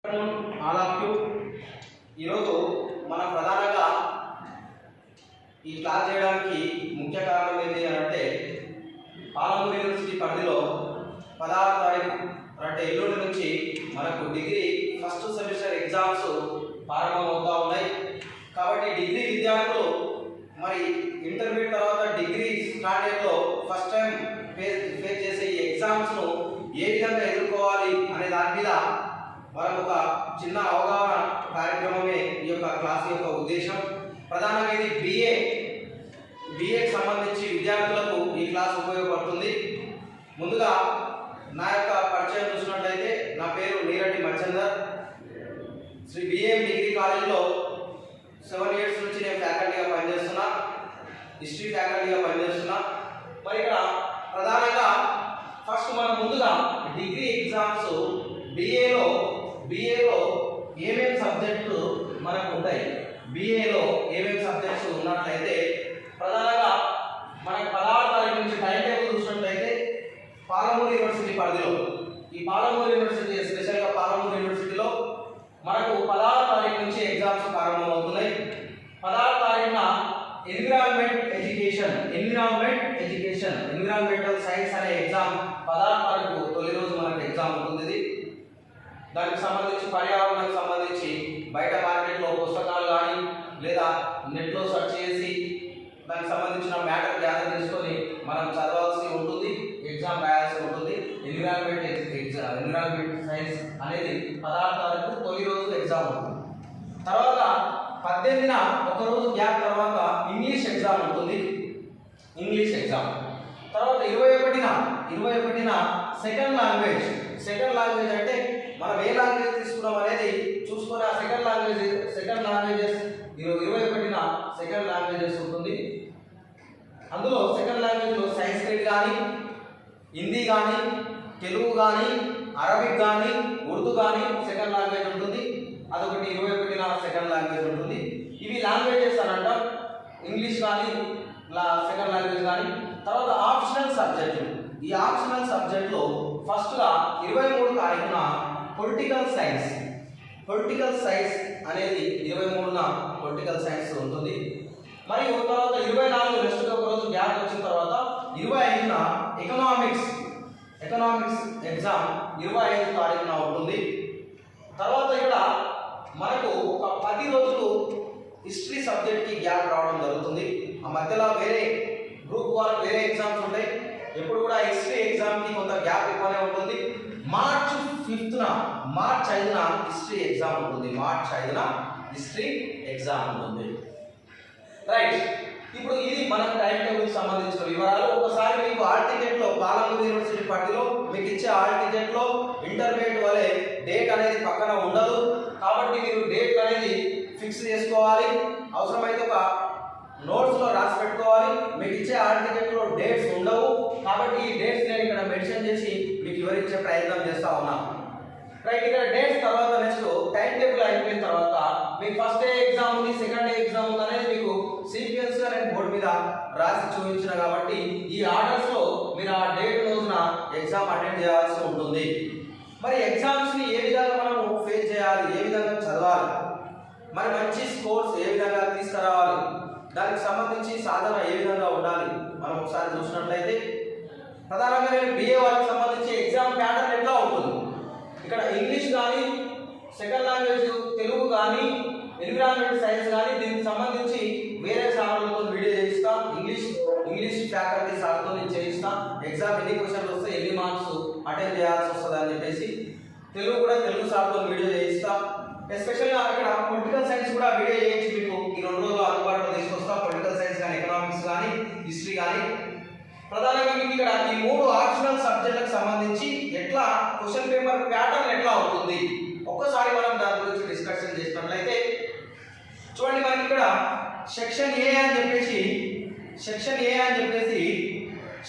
All of you ఈరోజు మనం ప్రధానంగా ఈ క్లాస్ చేయడానికి ముఖ్య కారణం ఏంటి అంటే పాలమూరు యూనివర్సిటీ పరిధిలో 16వ తారీఖు అంటే ఎల్లుండి నుంచి మనకు డిగ్రీ ఫస్ట్ సెమిస్టర్ ఎగ్జామ్స్ ప్రారంభమవుతూ ఉన్నాయి. కాబట్టి డిగ్రీ విద్యార్థులు మరి ఇంటర్మీడియట్ తర్వాత డిగ్రీ స్టాండర్డ్లో ఫస్ట్ టైం ఫేస్ చేసే ఈ ఎగ్జామ్స్ను ఏ విధంగా ఎదుర్కోవాలి అనే దాని మీద మనకు ఒక చిన్న అవగాహన కార్యక్రమమే ఈ యొక్క క్లాస్ యొక్క ఉద్దేశం. ప్రధానంగా ఇది బిఏకి సంబంధించి విద్యార్థులకు ఈ క్లాస్ ఉపయోగపడుతుంది. ముందుగా నా యొక్క పరిచయం చూసినట్లయితే నా పేరు నీరటి మచ్చందర్. శ్రీ బిఏఎం డిగ్రీ కాలేజీలో 7 years నుంచి నేను ఫ్యాకల్టీగా పనిచేస్తున్నా, హిస్టరీ ఫ్యాకల్టీగా పనిచేస్తున్నా. మరి ఇక్కడ ప్రధానంగా ఫస్ట్ మనం ముందుగా డిగ్రీ ఎగ్జామ్స్ బిఏలో ఏమేమి సబ్జెక్టులు మనకు ఉంటాయి, బిఏలో ఏమేమి సబ్జెక్ట్స్ ఉన్నట్లయితే ప్రధానంగా మనకు 16వ తారీఖు నుంచి టైం టేబుల్ చూసినట్లయితే పాలమూరు యూనివర్సిటీ పరిధిలో ఈ పాలమూరు యూనివర్సిటీ స్పెషల్గా పాలమూరు యూనివర్సిటీలో మనకు 16వ తారీఖు నుంచి ఎగ్జామ్స్ ప్రారంభమవుతున్నాయి. 16వ తారీఖున ఎన్విరాన్మెంటల్ సైన్స్ అనే ఎగ్జామ్ 16వ తారీఖు తొలి రోజు మనకు ఎగ్జామ్ ఉంటుంది. దానికి సంబంధించి పర్యావరణానికి సంబంధించి బయట మార్కెట్లో పుస్తకాలు కానీ లేదా నెట్లో సెర్చ్ చేసి దానికి సంబంధించిన మ్యాటర్ గ్యాదర్ చేసుకొని మనం చదవాల్సి ఉంటుంది, ఎగ్జామ్ రాయాల్సి ఉంటుంది. ఎన్విరాన్మెంట్ సైన్స్ అనేది 16వ తారీఖు తొలి రోజు ఎగ్జామ్ ఉంటుంది. తర్వాత 18న ఒక రోజు గ్యాప్ తర్వాత ఇంగ్లీష్ ఎగ్జామ్ ఉంటుంది. తర్వాత 21న సెకండ్ లాంగ్వేజ్ అంటే మనం ఏ లాంగ్వేజ్ తీసుకున్నాం అనేది చూసుకొని ఆ సెకండ్ లాంగ్వేజెస్ 21న సెకండ్ లాంగ్వేజెస్ ఉంటుంది. అందులో సెకండ్ లాంగ్వేజ్లో సంస్కృత్ కానీ, హిందీ కానీ, తెలుగు కానీ, అరబిక్ కానీ, ఉర్దూ కానీ సెకండ్ లాంగ్వేజ్ ఉంటుంది. అదొకటి 21న సెకండ్ లాంగ్వేజ్ ఉంటుంది. ఇవి లాంగ్వేజెస్ అని అంటాం. ఇంగ్లీష్ కానీ సెకండ్ లాంగ్వేజ్ కానీ. తర్వాత ఆప్షనల్ సబ్జెక్టులు. ఈ ఆప్షనల్ సబ్జెక్ట్లో ఫస్ట్గా 23 తారీఖున పొలిటికల్ సైన్స్ అనేది 23న పొలిటికల్ సైన్స్ ఉంటుంది. మరియు తర్వాత 24 నెక్స్ట్ ఒక రోజు గ్యాప్ వచ్చిన తర్వాత 25న ఎకనామిక్స్ ఎగ్జామ్ 25వ తారీఖున ఉంటుంది. తర్వాత ఇక్కడ మనకు ఒక 10 రోజులు హిస్టరీ సబ్జెక్ట్కి గ్యాప్ రావడం జరుగుతుంది. ఆ మధ్యలో వేరే గ్రూప్ వాళ్ళకి వేరే ఎగ్జామ్స్ ఉంటాయి. ఎప్పుడు కూడా హిస్టరీ ఎగ్జామ్కి కొంత గ్యాప్ ఎక్కువనే ఉంటుంది. మార్చ్ 5న హిస్టరీ ఎగ్జామ్ ఉంటుంది. రైట్, ఇప్పుడు ఇది మన టైం టేబుల్కి సంబంధించిన వివరాలు. ఒకసారి మీకు హాల్ టికెట్లో పాలమూరు యూనివర్సిటీ పరిధిలో మీకు ఇచ్చే హాల్ టికెట్లో ఇంటర్మీడియట్ వలె డేట్ అనేది పక్కన ఉండదు. కాబట్టి మీరు డేట్ అనేది ఫిక్స్ చేసుకోవాలి. అవసరమైతే ఒక నోట్స్లో రాసి పెట్టుకోవాలి. మీకు ఇచ్చే హాల్ టికెట్లో డేట్స్ ఉండవు. కాబట్టి ఈ డేట్స్ నేను ఇక్కడ మెన్షన్ చేసి మీకు వివరించే ప్రయత్నం చేస్తూ ఉన్నాను. రైట్, ఇక్కడ డేట్స్ తర్వాత నెక్స్ట్ టైం టేబుల్ అయిపోయిన తర్వాత మీకు ఫస్ట్ డే ఎగ్జామ్ ఉంది, సెకండ్ డే ఎగ్జామ్ ఉంది అనేది మీకు సీక్వెన్స్గా నేను బోర్డు మీద రాసి చూపించిన కాబట్టి ఈ ఆర్డర్స్లో మీరు ఆ డేట్ రోజున ఎగ్జామ్ అటెండ్ చేయాల్సి ఉంటుంది. మరి ఎగ్జామ్స్ని ఏ విధంగా మనము ఫేస్ చేయాలి, ఏ విధంగా చదవాలి, మరి మంచి స్కోర్స్ ఏ విధంగా తీసుకురావాలి, దానికి సంబంధించి సాధన ఏ విధంగా ఉండాలి మనం ఒకసారి చూసినట్లయితే ప్రధానంగా నేను బిఏ వాళ్ళకి సంబంధించి ఎగ్జామ్ ప్యాటర్న్ ఎట్లా ఉంటుంది. ఇక్కడ ఇంగ్లీష్ కానీ, సెకండ్ లాంగ్వేజ్ తెలుగు కానీ, ఎన్విరాన్మెంట్ సైన్స్ కానీ దీనికి సంబంధించి వేరే సార్లతో వీడియో చేయిస్తా. ఇంగ్లీష్ ఫ్యాకల్టీ సార్తో నేను చేయిస్తా. ఎగ్జామ్ ఎన్ని క్వశ్చన్లు వస్తే ఎన్ని మార్క్స్ అటెండ్ చేయాల్సి వస్తుంది అని చెప్పేసి తెలుగు కూడా తెలుగు సార్తో వీడియో చేయిస్తా. ఎస్పెషల్గా అక్కడ పొలిటికల్ సైన్స్ కూడా వీడియో చేయించి మీకు ఈ 2 రోజులు అందుబాటులో తీసుకొస్తా. పొలిటికల్ సైన్స్ కానీ, ఎకనామిక్స్ కానీ, హిస్టరీ కానీ. ప్రధానంగా మీకు ఇక్కడ ఈ 3 ఆప్షనల్ సబ్జెక్టులకు సంబంధించి ఎట్లా క్వశ్చన్ పేపర్ ప్యాటర్న్ ఎట్లా ఉంటుంది ఒక్కసారి మనం దాని గురించి డిస్కషన్ చేసినట్లయితే చూడండి. మనకి ఇక్కడ సెక్షన్ ఏ అని చెప్పేసి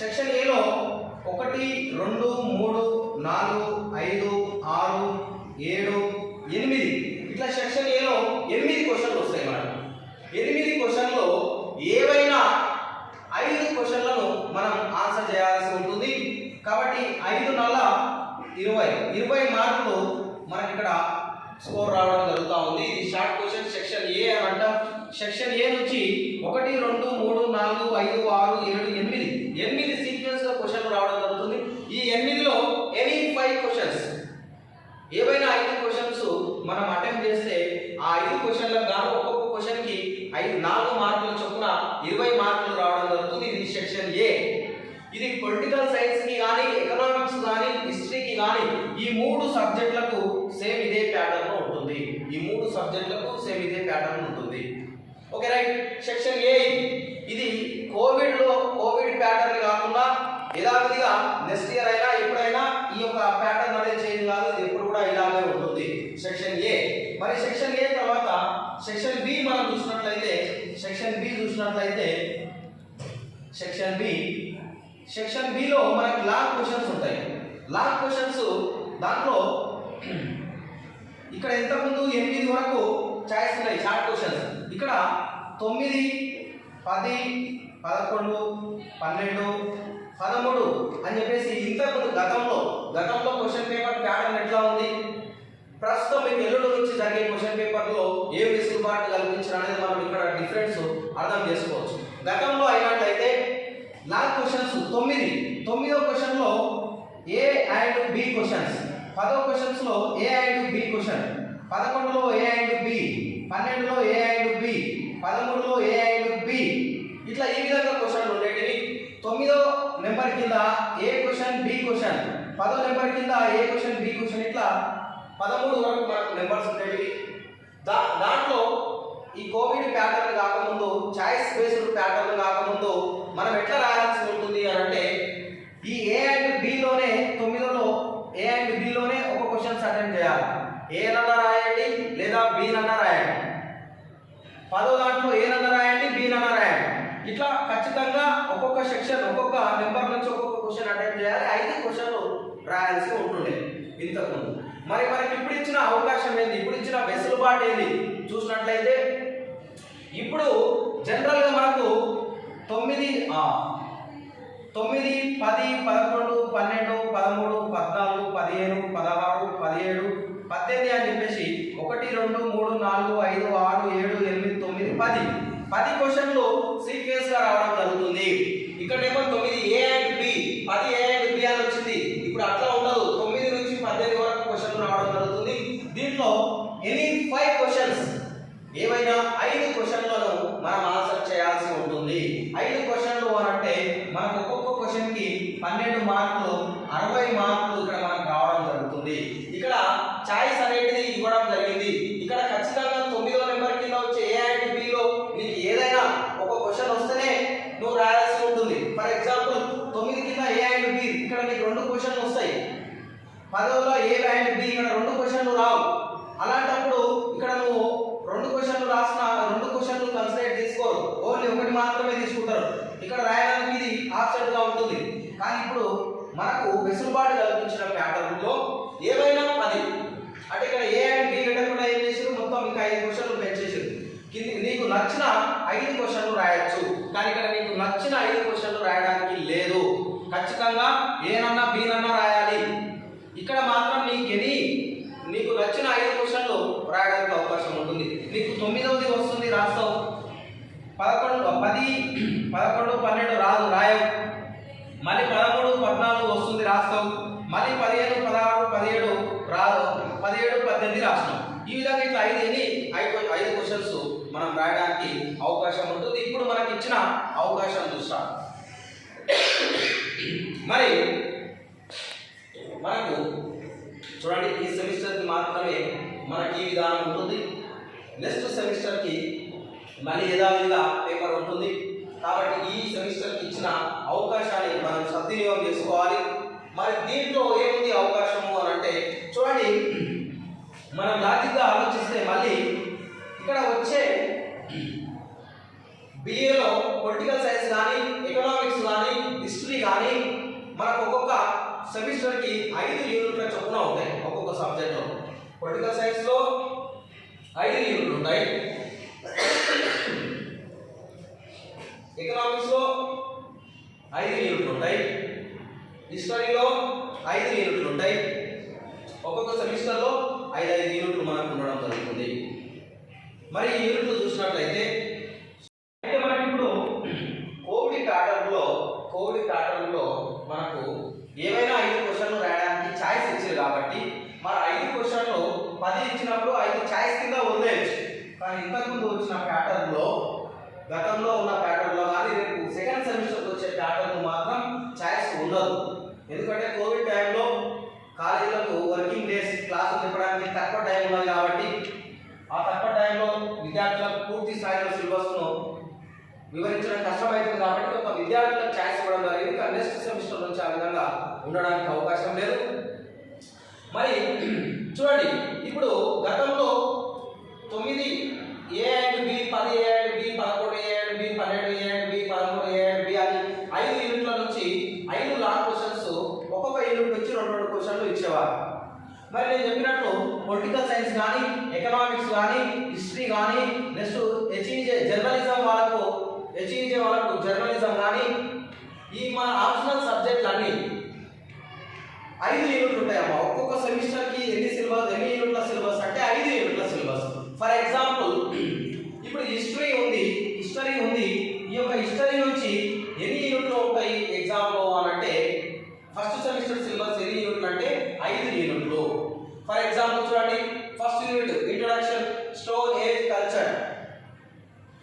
సెక్షన్ ఏలో 1, 2, 3, 4, 5, 6, 7, 8 ఇట్లా సెక్షన్ ఏలో 8 క్వశ్చన్లు వస్తాయి. మనకు 8 క్వశ్చన్లో ఏవైనా 5 క్వశ్చన్లను మనం ఆన్సర్ చేయాల్సి ఉంటుంది. కాబట్టి 5 × 4 20 మార్కులు మనకి ఇక్కడ స్కోర్ రావడం జరుగుతూ ఉంది. ఇది షార్ట్ క్వశ్చన్ సెక్షన్ ఏ అని అంట. సెక్షన్ ఏ నుంచి 1 2 3 4 5 6 7 8 సీక్వెన్స్ లో క్వశ్చన్లు రావడం జరుగుతుంది. ఈ 8లో ఎనీ 5 క్వశ్చన్స్, ఏవైనా 5 క్వశ్చన్స్ మనం అటెంప్ట్ చేస్తే ఆ 5 క్వశ్చన్లకు గాను ఒక్కొక్క క్వశ్చన్ కి 4 మార్కుల చొప్పున 20 మార్కులు రావడం జరుగుతుంది. ఇది సెక్షన్ ఏ. ఇది పొలిటికల్ సైన్స్ కి కానీ, ఎకనామిక్స్ కానీ, హిస్టరీకి కానీ ఈ 3 సబ్జెక్టులకు సేమ్ ఇదే ప్యాటర్న్ ఉంటుంది. ఈ 3 సబ్జెక్టులకు సేమ్ ఇదే ప్యాటర్న్ ఉంటుంది. Okay right. సెక్షన్ ఏ ఇది కోవిడ్ ప్యాటర్న్ కాకుండా యథావిధిగా నెక్స్ట్ ఇయర్ అయినా ఎప్పుడైనా ఈ యొక్క ప్యాటర్న్ అనేది చేంజ్ కాదు. ఇది ఎప్పుడు కూడా ఇలాగే ఉంటుంది సెక్షన్ ఏ. మరి సెక్షన్ ఏ తర్వాత సెక్షన్ బి మనం చూసినట్లయితే సెక్షన్ బిలో మనకి లాంగ్ క్వశ్చన్స్ ఉంటాయి. లాంగ్ క్వశ్చన్స్ దాంట్లో ఇక్కడ ఇంతకుముందు 8 వరకు చాయిస్ ఉన్నాయి షార్ట్ క్వశ్చన్స్. ఇక్కడ 9 10 11 12 13 అని చెప్పేసి ఇంతకుముందు గతంలో క్వశ్చన్ పేపర్ ప్యాటర్న్ ఎట్లా ఉంది, ప్రస్తుతం మీకు ఎల్లుండి నుంచి జరిగే క్వశ్చన్ పేపర్లో ఏ వెసులుబాటు కల్పించడం అనేది మనం ఇక్కడ డిఫరెన్స్ అర్థం చేసుకోవచ్చు. గతంలో అయినట్లయితే లాంగ్ క్వశ్చన్స్ 9వ క్వశ్చన్లో ఏ అండ్ బి క్వశ్చన్స్, 10వ క్వశ్చన్స్లో ఏ అండ్ బి క్వశ్చన్, 11లో ఏ అండ్ బి, 12లో ఏ అండ్ బి, 13లో ఏ అండ్ బి, ఇట్లా ఈ విధంగా క్వశ్చన్లు ఉండేటివి. 9వ నెంబర్ కింద ఏ క్వశ్చన్ బి క్వశ్చన్, 10వ నెంబర్ కింద ఏ క్వశ్చన్ బి క్వశ్చన్, ఇట్లా 13 వరకు మనకు నెంబర్స్ ఉండేటివి. దాంట్లో ఈ కోవిడ్ ప్యాటర్న్ కాకముందు, చాయిస్ బేస్డ్ ప్యాటర్న్ కాకముందు మనం ఎట్లా రాయాల్సి ఉంటుంది అని అంటే ఈ ఏ అండ్ బిలోనే 9లో ఏ అండ్ బిలోనే ఒక క్వశ్చన్స్ అటెంప్ట్ చేయాలి. ఏ నన్నా రాయండి లేదా బి నన్నా రాయండి. 10వ దాంట్లో ఏ నన్నా రాయండి, బి నన్నా రాయండి. ఇట్లా ఖచ్చితంగా ఒక్కొక్క సెక్షన్ ఒక్కొక్క నెంబర్ నుంచి ఒక్కొక్క క్వశ్చన్ అటెంప్ట్ చేయాలి. 5 క్వశ్చన్లు రాయాల్సి ఉంటుండే ఇంతకుముందు. మరి మనకి ఇప్పుడు ఇచ్చిన అవకాశం ఏంది, ఇప్పుడు ఇచ్చిన వెసులుబాటు ఏంది చూసినట్లయితే ఇప్పుడు జనరల్గా మనకు 9 10 11 12 13 14 17 16 17 18 అని చెప్పేసి 1 2 3 4 5 6 7 8 9 10 క్వశ్చన్లు సీక్వెన్స్ గా రావడం జరుగుతుంది. ఇక్కడేమో 9 A and B, 10 A and B అని వచ్చింది. ఇప్పుడు అట్లా ఉండదు, 9 నుంచి 18 వరకు క్వశ్చన్లు రావడం జరుగుతుంది. దీంట్లో ఎనీ 5 క్వశ్చన్స్, ఏవైనా 5 క్వశ్చన్లను మనం ఆన్సర్ చేయాల్సి ఉంటుంది. 5 క్వశ్చన్లు అని అంటే మనకు ఒక్కొక్క క్వశ్చన్ కి 12 మార్కులు, 60 మార్కులు ఇక్కడ మనకు రావడం జరుగుతుంది. ఇక్కడ చాయిస్ అనేది ఇవ్వడం జరిగింది. ఇక్కడ ఖచ్చితంగా 9వ నెంబర్ కింద వచ్చే ఏ అండ్ బిలో నీకు ఏదైనా ఒక క్వశ్చన్ వస్తేనే నువ్వు రాయాల్సి ఉంటుంది. ఫర్ ఎగ్జాంపుల్ 9 కింద ఏ అండ్ బి, ఇక్కడ నీకు 2 క్వశ్చన్లు వస్తాయి. 10లో ఏ అండ్ బి, ఇక్కడ 2 క్వశ్చన్లు రావు. అలాంటప్పుడు ఇక్కడ నువ్వు 2 క్వశ్చన్లు రాసిన 2 క్వశ్చన్లు కన్సిడర్ తీసుకోరు, ఓన్లీ ఒకటి మాత్రమే తీసుకుంటారు. ఇక్కడ రాయడానికి ఇది ఆప్షన్గా ఉంటుంది. కానీ ఇప్పుడు మనకు వెసులుబాటు కల్పించిన ప్యాటర్న్లో ఏవైనా 10 అంటే ఇక్కడ ఏ అండ్ బి పెట్టకుండా ఏం చేసారు, మొత్తం ఇంకా 5 క్వశ్చన్లు పెంచేసారు. నీకు నచ్చిన 5 క్వశ్చన్లు రాయొచ్చు. కానీ ఇక్కడ నీకు నచ్చిన 5 క్వశ్చన్లు రాయడానికి లేదు. ఖచ్చితంగా ఏనన్నా బీనన్నా రాయాలి. ఇక్కడ మాత్రం నీకు నచ్చిన 5 క్వశ్చన్లు రాయడానికి అవకాశం ఉంటుంది. నీకు 9వది వస్తుంది రాస్తావు, 10 11 12 రాదు రాయవు, మళ్ళీ 13 14 వస్తుంది రాస్తావు, మళ్ళీ 15 16 17 రాదు, 17 18 రాస్తాం. ఈ విధంగా ఇట్లా 5 క్వశ్చన్స్ మనం రాయడానికి అవకాశం ఉంటుంది. ఇప్పుడు మనకి ఇచ్చిన అవకాశం చూస్తాం. మరి మనకు చూడండి, ఈ సెమిస్టర్కి మాత్రమే మనకి ఈ విధానం ఉంటుంది. నెక్స్ట్ సెమిస్టర్కి మళ్ళీ యథావిధిగా పేపర్ ఉంటుంది. కాబట్టి ఈ సెమిస్టర్కి ఇచ్చిన అవకాశాన్ని మనం సద్వినియోగం చేసుకోవాలి. మరి దీంట్లో ఏముంది అవకాశము అని అంటే చూడండి, మనం లాజిక్గా ఆలోచిస్తే మళ్ళీ ఇక్కడ వచ్చే బిఏలో పొలిటికల్ సైన్స్ కానీ, ఎకనామిక్స్ కానీ, హిస్టరీ కానీ మనకు ఒక్కొక్క సెమిస్టర్కి 5 యూనిట్ల చొప్పున ఉంటాయి. ఒక్కొక్క సబ్జెక్ట్లో పొలిటికల్ సైన్స్లో 5 యూనిట్లు ఉంటాయి, ఎకనామిక్స్లో 5 యూనిట్లు ఉంటాయి, హిస్టరీలో 5 యూనిట్లు ఉంటాయి. ఒక్కొక్క సెమిస్టర్లో 5 యూనిట్లు మనకు ఉండడం జరుగుతుంది. మరి ఈ యూనిట్లు చూసినట్లయితే మనకి ఇప్పుడు కోవిడ్ ప్యాటర్న్లో మనకు ఏవైనా 5 క్వశ్చన్లు రాయడానికి ఛాయిస్ ఇచ్చారు కాబట్టి మరి 5 క్వశ్చన్లు 10 ఇచ్చినప్పుడు 5 ఛాయిస్ కింద వదిలేయచ్చు. కానీ ఇంతకుముందు వచ్చిన ప్యాటర్న్లో, గతంలో ఉన్న ప్యాటర్న్లో కానీ రేపు సెకండ్ సెమిస్టర్కి వచ్చే ప్యాటర్న్ మాత్రం ఛాయిస్ ఉండదు. ఎందుకంటే కోవిడ్ టైంలో కాలేజీలకు వర్కింగ్ డేస్ క్లాసులు చెప్పడానికి తక్కువ టైం ఉన్నది కాబట్టి ఆ తక్కువ టైంలో విద్యార్థులకు పూర్తి స్థాయిలో సిలబస్ను వివరించడం కష్టమవుతుంది కాబట్టి ఒక విద్యార్థులకు ఛాయిస్ ఇవ్వడం జరిగింది. కానీ నెక్స్ట్ సెమిస్టర్ నుంచి ఆ విధంగా ఉండడానికి అవకాశం లేదు. మరి చూడండి, ఇప్పుడు గతంలో 9 A and B, 10 A and B, 11 A and B, 12 A and B, 13 A and B అని 5 యూనిట్ల నుంచి 5 లాంగ్ క్వశ్చన్స్ ఒక్కొక్క యూనిట్ నుంచి 2 క్వశ్చన్లు ఇచ్చేవారు. మరి నేను చెప్పినట్లు పొలిటికల్ సైన్స్ కానీ, ఎకనామిక్స్ కానీ, హిస్టరీ కానీ, నెక్స్ట్ జర్నలిజం వాళ్ళకు జర్నలిజం కానీ, ఈ మన ఆప్షనల్ సబ్జెక్టులు అన్నీ 5 యూనిట్లు ఉంటాయమ్మా. ఒక్కొక్క సెమిస్టర్కి ఎన్ని యూనిట్ల సిలబస్ అంటే 5 యూనిట్ల సిలబస్. ఫర్ ఎగ్జాంపుల్ ఇప్పుడు హిస్టరీ ఉంది. ఈ యొక్క హిస్టరీ నుంచి ఎన్ని యూనిట్లు ఉంటాయి ఎగ్జామ్లో అని అంటే ఫస్ట్ సెమిస్టర్ సిలబస్ ఎన్ని యూనిట్లు అంటే 5 యూనిట్లు. ఫర్ ఎగ్జాంపుల్ చూడండి, first unit introduction, stone age culture,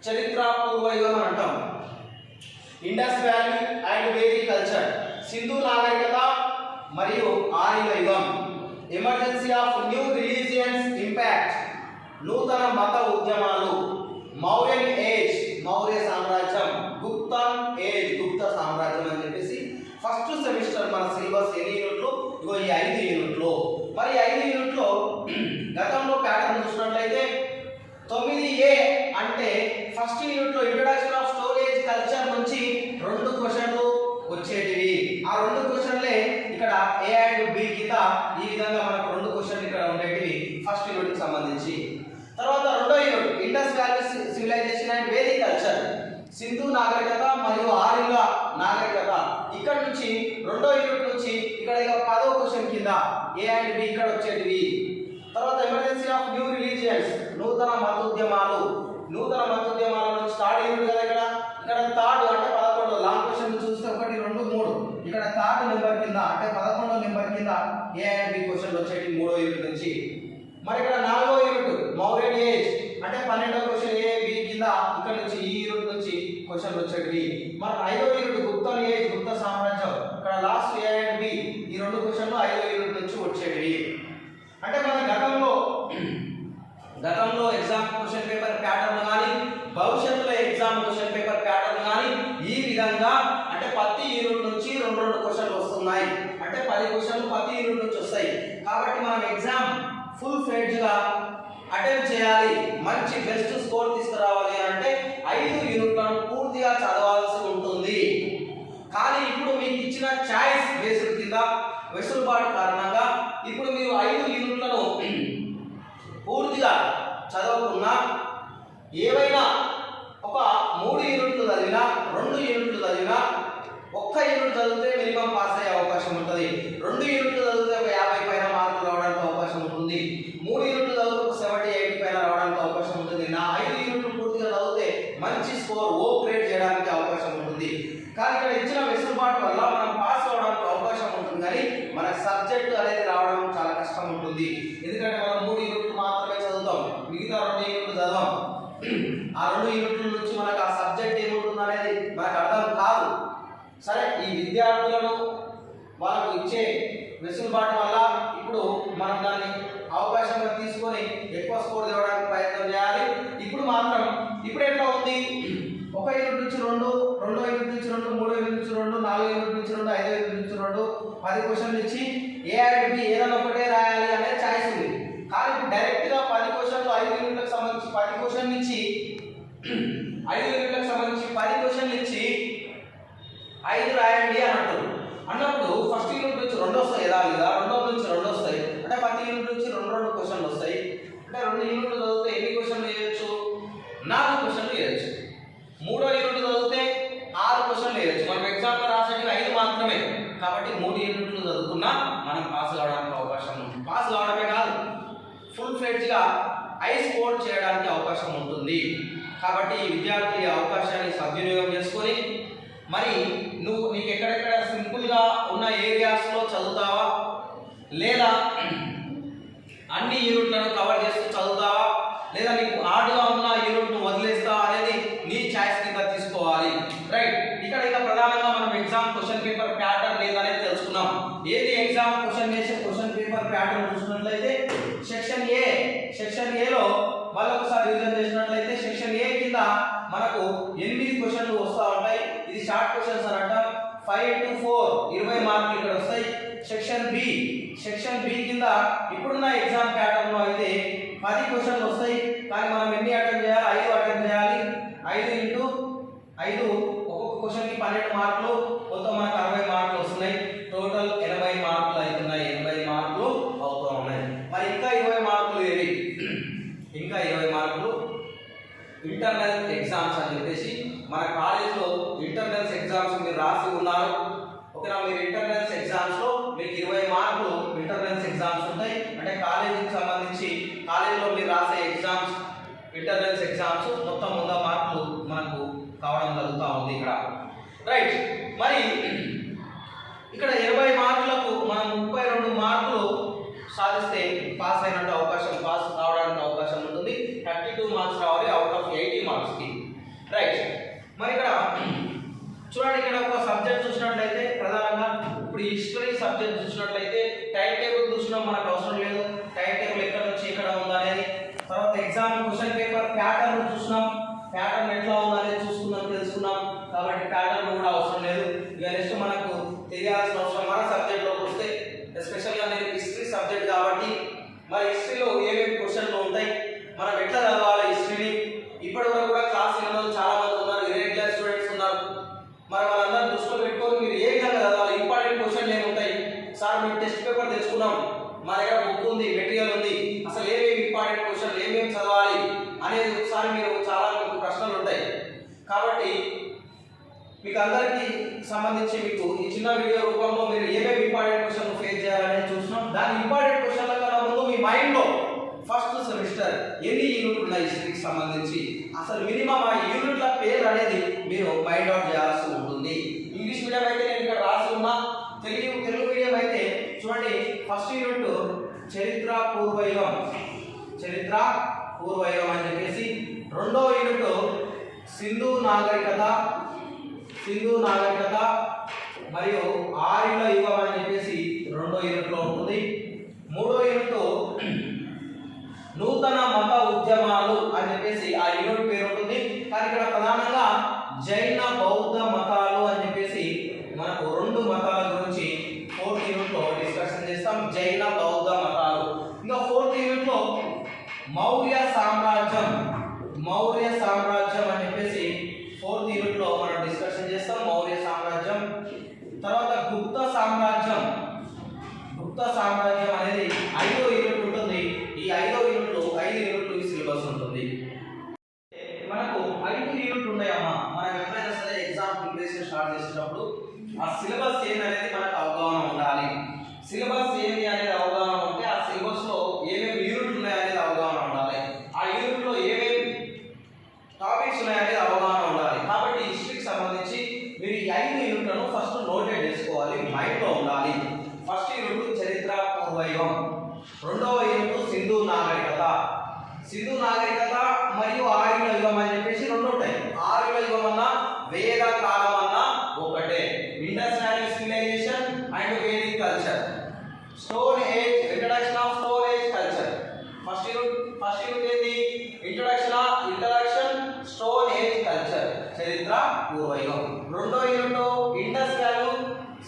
చరిత్ర పూర్వయుగం అంటాం, Indus valley and Vedic culture, Sindhu నాగరికత మరియు ఆర్య యుగం, emergency of new religions impact, నూతన మత ఉద్యమాలు, మౌర్యన్ ఏజ్ మౌర్య సామ్రాజ్యం, గుప్తన్ ఏజ్ గుప్త సామ్రాజ్యం అని చెప్పేసి ఫస్ట్ సెమిస్టర్ మన సిలబస్ ఎన్ని యూనిట్లు? ఇగో ఈ 5 యూనిట్లు. మరి 5 యూనిట్లో గతంలో ప్యాటర్న్ చూసినట్లయితే 9A అంటే ఫస్ట్ యూనిట్లో ఇంట్రొడక్షన్ ఆఫ్ స్టోరేజ్ కల్చర్ నుంచి 2 క్వశ్చన్లు వచ్చేటివి. ఆ 2 క్వశ్చన్లే ఇక్కడ A అండ్ B కింద ఈ విధంగా మనకు 2 క్వశ్చన్లు ఇక్కడ ఉండేటివి ఫస్ట్ యూనిట్ కి సంబంధించి. తర్వాత రెండో unit Indus valley civilization and Vedic culture, Sindhu నాగరికత మరియు ఆర్యుల నాగరికత. ఇక్కడ నుంచి రెండో యూనిట్ నుంచి ఇక్కడ ఇక 10వ క్వశ్చన్ కింద A అండ్ B ఇక్కడ వచ్చేటివి. తర్వాత ఎమర్జెన్సీ ఆఫ్ న్యూ రిలీజియన్స్, నూతన మతోద్యమాల నుంచి థర్డ్ యూనిట్ కదా. ఇక్కడ థర్డ్ అంటే 11 లాంగ్ క్వశ్చన్ చూస్తే 1 2 3 ఇక్కడ థర్డ్ నెంబర్ కింద అంటే 11వ నెంబర్ కింద A అండ్ B క్వశ్చన్లు వచ్చేటి 3వ యూనిట్ నుంచి. మరి ఇక్కడ 4వ యూనిట్ మౌర్యన్ ఏజ్ అంటే 12వ క్వశ్చన్ A B కింద ఇక్కడ నుంచి ఈ యూనిట్ నుంచి క్వశ్చన్లు వచ్చేటివి. మరి 5వ యూనిట్ గుప్తన్ ఏజ్ గుప్త సామ్రాజ్యం, ఇక్కడ లాస్ట్ A అండ్ B ఈ 2 క్వశ్చన్లు 5వ యూనిట్ నుంచి వచ్చేటివి. అంటే మన గతంలో ఎగ్జామ్ క్వశ్చన్ పేపర్ ప్యాటర్న్ కానీ, భవిష్యత్తులో ఎగ్జామ్ క్వశ్చన్ పేపర్ ప్యాటర్న్ కానీ ఈ విధంగా అంటే 10 యూనిట్ నుంచి 2 క్వశ్చన్లు వస్తున్నాయి. అంటే 10 క్వశ్చన్లు 10 యూనిట్ నుంచి వస్తాయి. కాబట్టి మనం ఎగ్జామ్ ఫుల్ ఫ్లెడ్జ్గా అటెంప్ట్ చేయాలి, మంచి బెస్ట్ స్కోర్ తీసుకురావాలి అంటే 5 యూనిట్లను పూర్తిగా చదవాల్సి ఉంటుంది. కానీ ఇప్పుడు మీకు ఇచ్చిన చాయిస్ బేస్డ్ కింద వెసులుబాటు కారణంగా ఇప్పుడు మీరు 5 యూనిట్లను పూర్తిగా చదవకున్నా ఏవైనా ఒక 3 యూనిట్లు చదివినా 2 యూనిట్లు చదివినా 1 యూనిట్ చదివితే మినిమం పాస్ అయ్యే అవకాశం ఉంటుంది. 2 యూనిట్లు చదివితే ఒక 50 పైన మార్కులు రావడానికి అవకాశం ఉంటుంది. 3 యూనిట్లు చదివితే ఒక 70-80 పైన రావడానికి అవకాశం ఉంటుంది. నా 5 యూనిట్లు పూర్తిగా చదివితే మంచి స్కోర్ ఓ గ్రేడ్ చేయడానికి అవకాశం ఉంటుంది. కానీ ఇక్కడ ఇచ్చిన వెసులుబాటు వల్ల మనం పాస్ అవడానికి అవకాశం ఉంటుంది, కానీ మన సబ్జెక్ట్ అనేది రావడం చాలా కష్టం ఉంటుంది. ఎందుకంటే మనం 3 యూనిట్లు మాత్రమే చదువుతాం, మిగతా 2 యూనిట్లు చదవం. ఆ 2 యూనిట్ల నుంచి మనకు ఆ సబ్జెక్ట్ ఏముంటుంది అనేది మనకు అర్థం కాదు. సరే, ఈ విద్యార్థులను వాళ్ళకు ఇచ్చే వెసులుబాటు వల్ల ఇప్పుడు మనం దాన్ని అవకాశంగా తీసుకొని ఎక్కువ స్కోర్ తేవడానికి ప్రయత్నం చేయాలి. ఇప్పుడు ఎట్లా ఉంది, 1 యూనిట్ నుంచి 2, 2వ యూనిట్ నుంచి 2, 3వ యూనిట్ నుంచి 2, 4వ యూనిట్ నుంచి 2, 5వ యూనిట్ నుంచి 2, 10 క్వశ్చన్లు ఇచ్చి A అండ్ B ఏదైనా ఒకటే రాయాలి అనే ఛాయిస్ ఉంది. కానీ ఇప్పుడు డైరెక్ట్గా 10 క్వశ్చన్లు 5 యూనిట్లకు సంబంధించి 10 క్వశ్చన్లు ఇచ్చి 5 యూనిట్లకు సంబంధించి 10 క్వశ్చన్లు ఇచ్చి 5 రాయండి అని అంటారు. అన్నప్పుడు ఫస్ట్ యూనిట్ నుంచి 2 వస్తాయి లేదా, 2వ నుంచి 2 వస్తాయి అంటే 10 యూనిట్ నుంచి 2 క్వశ్చన్లు వస్తాయి. అంటే 2 యూనిట్లు చదివితే ఎన్ని క్వశ్చన్లు చేయొచ్చు? 4 క్వశ్చన్లు చేయొచ్చు. 3వ యూనిట్ చదివితే 6 క్వశ్చన్లు చేయొచ్చు. మనం ఎగ్జామ్లో రాసేది 5 మాత్రమే. కాబట్టి 3 యూనిట్లు చదువుకున్నా మనం పాస్ కావడానికి అవకాశం ఉంది. పాస్ కావడమే కాదు, ఫ్లెడ్జ్గా ఐస్ కోల్డ్ చేయడానికి అవకాశం ఉంటుంది. కాబట్టి విద్యార్థులు ఈ అవకాశాన్ని సద్వినియోగం చేసుకొని మరి నీకు ఎక్కడెక్కడ సింపుల్గా ఉన్న ఏరియాస్లో చదువుతావా లేదా అన్ని యూనిట్లను కవర్ చేస్తూ చదువుతావా లేదా నీకు హార్డ్గా ఉన్న యూనిట్ను వదిలేస్తావా అనేది నీ చాయిస్ కింద తీసుకోవాలి. రైట్, ఇక్కడ ఇక ప్రధానంగా మనం ఎగ్జామ్ క్వశ్చన్ పేపర్ ప్యాటర్న్ లేదనేది తెలుసుకున్నాం. ఏది ఎగ్జామ్ క్వశ్చన్ పేపర్ ప్యాటర్న్ చూసినట్లయితే సెక్షన్ ఏలో మళ్ళొకసారి రివిజన్ చేసినట్లయితే సెక్షన్ ఏ కింద మనకు 8 క్వశ్చన్లు వస్తూ ఉంటాయి. ఇది షార్ట్ క్వశ్చన్స్ అని అంటాం. 5 into 4 20 మార్కులు ఇక్కడ వస్తాయి. సెక్షన్ బి కింద ఇప్పుడున్న ఎగ్జామ్ ప్యాటర్న్ లో అయితే 10 క్వశ్చన్లు వస్తాయి. కానీ మనం ఎన్ని అటెంప్ట్ చేయాలి? 5 అటెంప్ట్ చేయాలి. 5 into 5 ఒక్కొక్క క్వశ్చన్కి 12 మార్కులు, మొత్తం మనకు 60 మార్కులు వస్తున్నాయి. టోటల్ 80 మార్కులు అవుతున్నాయి. 80 మార్కులు అవుతూ ఉన్నాయి. మరి ఇంకా 20 మార్కులు ఏవి? ఇంకా 20 మార్కులు ఇంటర్నల్ ఎగ్జామ్స్ అని చెప్పేసి మన కాలేజ్లో ఇంటర్నల్స్ ఎగ్జామ్స్ మీరు రాసి ఉన్నారు. ఓకేనా? మీరు ఇంటర్నల్స్ ఎగ్జామ్స్లో మీకు 20 మార్కులు ఇంటర్నల్స్ ఎగ్జామ్స్ ఉంటాయి. అంటే కాలేజీకి సంబంధించి కాలేజీలో మీరు రాసే ఎగ్జామ్స్ ఇంటర్నల్స్ ఎగ్జామ్స్ మొత్తం 100 మార్కులు మనకు కావడం జరుగుతూ ఉంది ఇక్కడ. రైట్, మరి ఇక్కడ 20 మార్కులకు మనం 32 మార్కులు సాధిస్తే పాస్ అయినట్టు పాస్ కావడానికి అవకాశం ఉంటుంది. 32 మార్క్స్ రావాలి అవుట్ ఆఫ్ 80 మార్క్స్కి. రైట్, మరి ఇక్కడ చూడండి, ఇక్కడ ఒక సబ్జెక్ట్ చూసినట్లయితే ప్రధానంగా ఇప్పుడు హిస్టరీ సబ్జెక్ట్ చూసినట్లయితే టైం టేబుల్ చూసినాం, మనకు అవసరం లేదు టైం టేబుల్ ఎక్కడ నుంచి ఎక్కడ ఉందనేది. తర్వాత ఎగ్జామ్ క్వశ్చన్ పేపర్ ప్యాటర్న్ చూసినాం, ప్యాటర్న్ ఎట్లా ఉందనేది తెలుసుకున్నాం. కాబట్టి ప్యాటర్న్ కూడా అవసరం లేదు. ఇక నెక్స్ట్ మనకు తెలియాల్సిన అవసరం మన సబ్జెక్ట్లోకి వస్తే, ఎస్పెషల్గా నేను హిస్టరీ సబ్జెక్ట్ కాబట్టి మరి హిస్టరీలో ఏమేమి క్వశ్చన్లు ఉంటాయి, మనం ఎట్లా చదవాలి హిస్టరీని. ఇప్పటి వరకు కూడా క్లాస్ వినడం చాలా మంది ఉన్నారు, ఇర్రెగ్యులర్ స్టూడెంట్స్ ఉన్నారు. మరి వాళ్ళందరూ దృష్టిలో పెట్టుకొని మీరు ఏ విధంగా చదవాలి, ఇంపార్టెంట్ క్వశ్చన్లు ఏముంటాయి. సార్ మేము టెస్ట్ పేపర్ తెచ్చుకున్నాం, మా దగ్గర బుక్ ఉంది, మెటీరియల్ ఉంది, అసలు ఏమేమి ఇంపార్టెంట్ క్వశ్చన్లు ఏమేమి చదవాలి అనేది ఒకసారి మీకు ప్రశ్నలు ఉంటాయి. కాబట్టి మీకు అందరికీ సంబంధించి మీకు ఈ చిన్న వీడియో రూపంలో మీరు ఏమేమి ఇంపార్టెంట్ క్వశ్చన్లు ఫేస్ చేయాలనేది చూసినాం. దాని ఇంపార్టెంట్ క్వశ్చన్ల కన్నా ముందు మీ మైండ్లో ఫస్ట్ సెమిస్టర్ ఎన్ని యూనిట్లు ఉన్నాయి హిస్టరీకి సంబంధించి, అసలు మినిమం ఆ యూనిట్ల పేరు అనేది మీరు మైండ్ అవుట్ చేయాల్సి ఉంటుంది. ఇంగ్లీష్ మీడియం అయితే నేను ఇక్కడ రాసి ఉన్నా, తెలుగు మీడియం అయితే చూడండి, ఫస్ట్ యూనిట్ చరిత్ర పూర్వయుగం అని చెప్పేసి, రెండో యూనిట్ సింధు నాగరికత మరియు ఆర్యుల యుగం అని చెప్పేసి రెండో యూనిట్లో ఉంటుంది. మూడో యూనిట్ నూతన మత ఉద్యమాలు అని చెప్పేసి ఆ యూనిట్ పేరు ఉంటుంది. కానీ ఇక్కడ ప్రధానంగా జైన బౌద్ధ మతాలు అని చెప్పేసి మనకు 2 మతాల గురించి 4th యూనిట్లో డిస్కషన్ చేస్తాం. జైన బౌద్ధ మతాలు. ఇంకా 4th యూనిట్లో మౌర్య సామ్రాజ్యం అని చెప్పేసి 4th యూనిట్లో మనం డిస్కషన్ చేస్తాం. మౌర్య సామ్రాజ్యం. తర్వాత గుప్త సామ్రాజ్యం అనేది 5వ యూనిట్ ఉంటుంది. ఈ 5వ యూనిట్లో 5 యూనిట్లు సిలబస్ ఉంటుంది. మనకు 5 యూనిట్లు ఉన్నాయమ్మా. మనం ఎప్పుడైనా సరే ఎగ్జామ్ ప్రిపరేషన్ స్టార్ట్ చేసేటప్పుడు ఆ సిలబస్ ఏంది అనేది మనకు అవగాహన ఉండాలి. సిలబస్ ఏంది అనేది అవగాహన ఉంటే ఆ సిలబస్లో ఏమేమి యూనిట్లు ఉన్నాయనేది అవగాహన ఉండాలి. ఆ యూనిట్లో ఏమేమి టాపిక్స్ ఉన్నాయనేది అవగాహన ఉండాలి. కాబట్టి హిస్టరీకి సంబంధించి మీరు ఈ 5 యూనిట్లను ఫస్ట్ నోటెడ్ చేసుకోవాలి, మైండ్లో ఉండాలి. ఫస్ట్ యూనిట్ చరిత్ర పూర్వయుగం, రెండవ యూనిట్ సింధు నాగరికత మరియు ఆర్యుల యుగం అని చెప్పేసి 2 ఉంటాయి. ఆర్యుల యుగం అన్న వేద కాలం అన్న ఒకటే. Indus valley civilization and Vedic culture, stone age, introduction of stone age culture. First unit ఏంది? ఇంట్రడక్షన్ స్టోన్ ఏజ్ కల్చర్, చరిత్ర పూర్వయుగం. రెండో unit Indus valley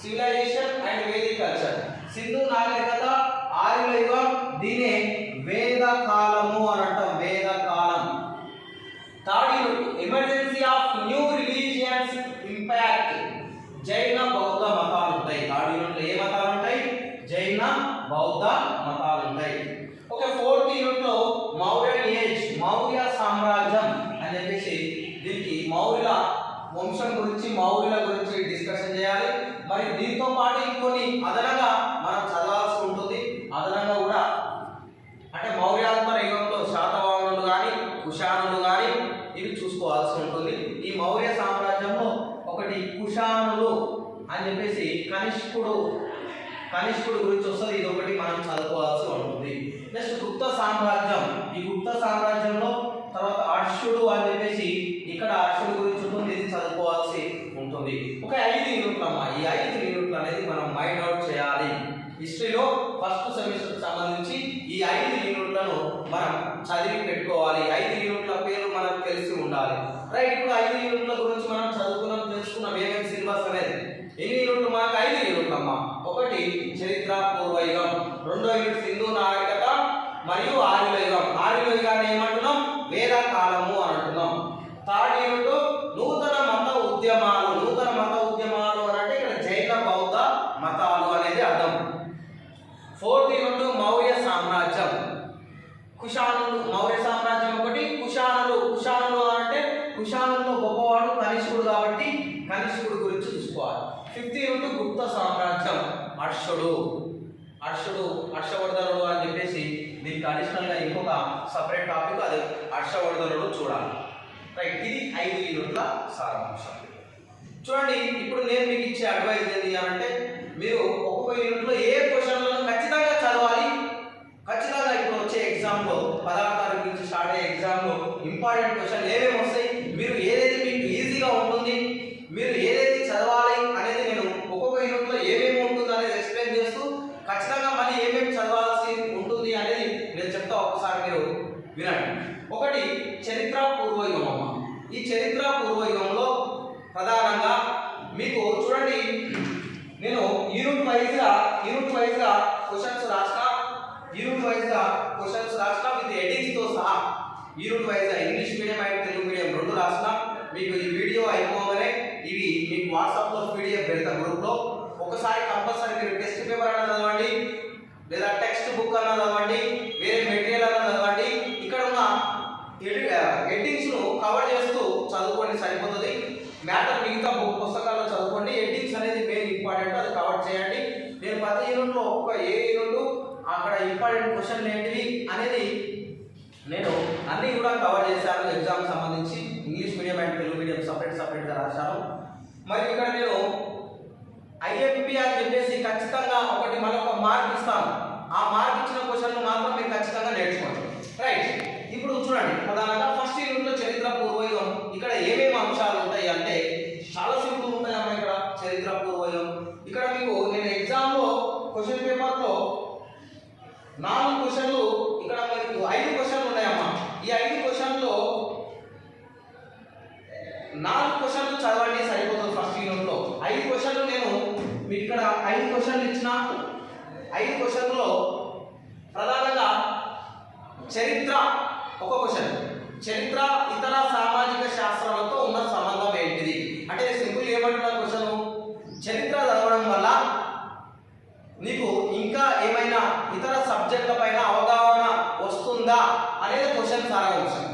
civilization and Vedic culture, Sindhu నాగరికత, ఆర్యుల యుగం, దీనే వేద కాలము అని అంటాం, వేద కాలం. Third unit emergency of new religions impact, జైన బౌద్ధ మతాలు ఉంటాయి. థర్డ్ యూనిట్లో ఏ మతాలు ఉంటాయి? జైన బౌద్ధ మతాలు ఉంటాయి. ఓకే, 4th యూనిట్లో మౌర్యన్ ఏజ్, మౌర్య సామ్రాజ్యం అని చెప్పేసి దీనికి మౌర్యుల వంశం గురించి, మౌర్యుల గురించి డిస్కషన్ చేయాలి. మరి దీంతో పాటు ఇంకొన్ని అదనంగా మనం చదవాల్సి ఉంటుంది. అదనంగా కూడా అంటే మౌర్యాత్మ కనిష్కుడు గురించి వస్తుంది, ఇది ఒకటి మనం చదువుకోవాల్సి ఉంటుంది. నెక్స్ట్ గుప్త సామ్రాజ్యం. ఈ గుప్త సామ్రాజ్యంలో తర్వాత అర్షుడు అని చెప్పేసి ఇక్కడ అర్షుడు గురించి ఉంటుంది, ఇది చదువుకోవాల్సి ఉంటుంది. ఒక 5 యూనిట్లు అమ్మా. ఈ 5 యూనిట్లు అనేది మనం మైండ్ అవుట్ చేయాలి. హిస్టరీలో ఫస్ట్ సెమిస్టర్ సంబంధించి ఈ 5 యూనిట్లను మనం చదివి పెట్టుకోవాలి. 5 యూనిట్ల పేరు మనకు తెలిసి ఉండాలి. రైట్, ఇప్పుడు 5 యూనిట్ల గురించి మనం చదువుకున్నాం, తెలుసుకున్నాం ఏమేమి సిలబస్ అనేది. ఎన్ని యూనిట్లు మనకు? 5 యూనిట్లు అమ్మా. ఒకటి చరిత్ర పూర్వయుగం, రెండో యూనిట్ సింధు నాగరికత మరియు ఆర్యయుగం. ఆర్యయుగాన్ని ఏమంటున్నాం? వేద కాలము అని అంటున్నాం. థర్డ్ యూనిట్ నూతన మత ఉద్యమాలు. నూతన మత ఉద్యమాలు అని అంటే ఇక్కడ జైన బౌద్ధ మతాలు అనేది అర్థం. ఫోర్త్ యూనిట్ మౌర్య సామ్రాజ్యం. కుషానులు, మౌర్య సామ్రాజ్యం ఒకటి. కుషానులు. కుషానులు అంటే కుషానుల్లో గొప్పవాడు కనిష్కుడు కాబట్టి కనిష్కుడు గురించి చూసుకోవాలి. ఫిఫ్త్ యూనిట్ గుప్త సామ్రాజ్యం. హర్షవర్ధనుడు అని చెప్పేసి దీనికి అడిషనల్గా ఇంకొక సపరేట్ టాపిక్, అది హర్షవర్ధనుడు చూడాలి. రైట్, ఇది 5 యూనిట్ల సారాంశం. చూడండి, ఇప్పుడు నేను మీకు ఇచ్చే అడ్వైజ్ ఏంటి అంటే మీరు ఒక్కొక్క యూనిట్లో ఏ క్వశ్చన్లను ఖచ్చితంగా చదవాలి. ఖచ్చితంగా ఇప్పుడు వచ్చే ఎగ్జామ్లో 16 తారీఖు నుంచి స్టార్ట్ అయ్యే ఎగ్జామ్లో ఇంపార్టెంట్ క్వశ్చన్ ఏమేమి వస్తాయి, మీరు ఏదైతే మీకు ఈజీగా ఉంటుంది, మీరు ఏదైతే చదవాలి అనేది నేను ఒక్కొక్క యూనిట్లో ఏమేమి ఉంటుంది అనేది ఎక్స్ప్లెయిన్ చేస్తూ ఖచ్చితంగా మళ్ళీ ఏమేమి చదవాల్సి ఉంటుంది అనేది నేను చెప్తా, ఒకసారి మీరు వినండి. ఒకటి చరిత్ర పూర్వయుగం అమ్మ. ఈ చరిత్ర పూర్వయుగంలో ప్రధానంగా మీకు చూడండి, నేను యూనిట్ వైజ్గా క్వశ్చన్స్ రాసిన విత్ ఎడిట్స్తో సహా. యూనిట్ వైజ్గా English medium and Telugu medium రెండు రాసిన. మీకు ఈ వీడియో అయిపోగానే ఇవి మీకు వాట్సాప్లో పీడిఎఫ్ పెడతా గ్రూప్లో. ఒకసారి కంపల్సరీ మీరు టెక్స్ట్ పేపర్ అన్న చదవండి, లేదా టెక్స్ట్ బుక్ అన్న చదవండి, వేరే మెటీరియల్ అన్న చదవండి. ఇక్కడ ఉన్న హెడ్డింగ్స్ను కవర్ చేస్తూ చదువుకోండి, సరిపోతుంది. మ్యాటర్ మిగతా బుక్ పుస్తకాల్లో చదువుకోండి. హెడ్డింగ్స్ అనేది మెయిన్ ఇంపార్టెంట్, అది కవర్ చేయండి. నేను ప్రతి యూనిట్లో ఒక ఏ యూనిట్ అక్కడ ఇంపార్టెంట్ క్వశ్చన్లు ఏంటివి అనేది నేను అన్నీ కూడా కవర్ చేశాను. ఎగ్జామ్ సంబంధించి English medium and Telugu medium సపరేట్గా రాశాను. మరి ఇక్కడ నేను ఐఎంపీ అని చెప్పేసి ఖచ్చితంగా ఒకటి మరొక మార్క్ ఇస్తాను. ఆ మార్క్ ఇచ్చిన క్వశ్చన్లు మాత్రం మీరు ఖచ్చితంగా నేర్చుకోండి. రైట్, ఇప్పుడు చూడండి, ప్రధానంగా ఫస్ట్ యూనిట్లో చరిత్ర పూర్వయుగం. ఇక్కడ ఏమేమి అంశాలు ఉంటాయి అంటే చాలా సింపుల్ ఉంటాయమ్మా. ఇక్కడ చరిత్ర పూర్వయుగం, ఇక్కడ మీకు నేను ఎగ్జామ్లో క్వశ్చన్ పేపర్లో 4 క్వశ్చన్లు, ఇక్కడ మీకు 5 క్వశ్చన్లు ఉన్నాయమ్మా. ఈ 5 క్వశ్చన్లో 4 క్వశ్చన్లు చదవండి, సరిపోతుంది. ఫస్ట్ యూనిట్లో 5 క్వశ్చన్లు నేను మీకు ఇక్కడ 5 క్వశ్చన్లు ఇచ్చిన. 5 క్వశ్చన్లో ప్రధానంగా చరిత్ర ఒక క్వశ్చన్. చరిత్ర ఇతర సామాజిక శాస్త్రాలతో ఉన్న సంబంధం ఏంటిది అంటే సింపుల్ ఏమంటున్నా క్వశ్చన్, చరిత్ర చదవడం వల్ల నీకు ఇంకా ఏమైనా ఇతర సబ్జెక్టుల పైన అవగాహన వస్తుందా అనేది క్వశ్చన్. సారాంశం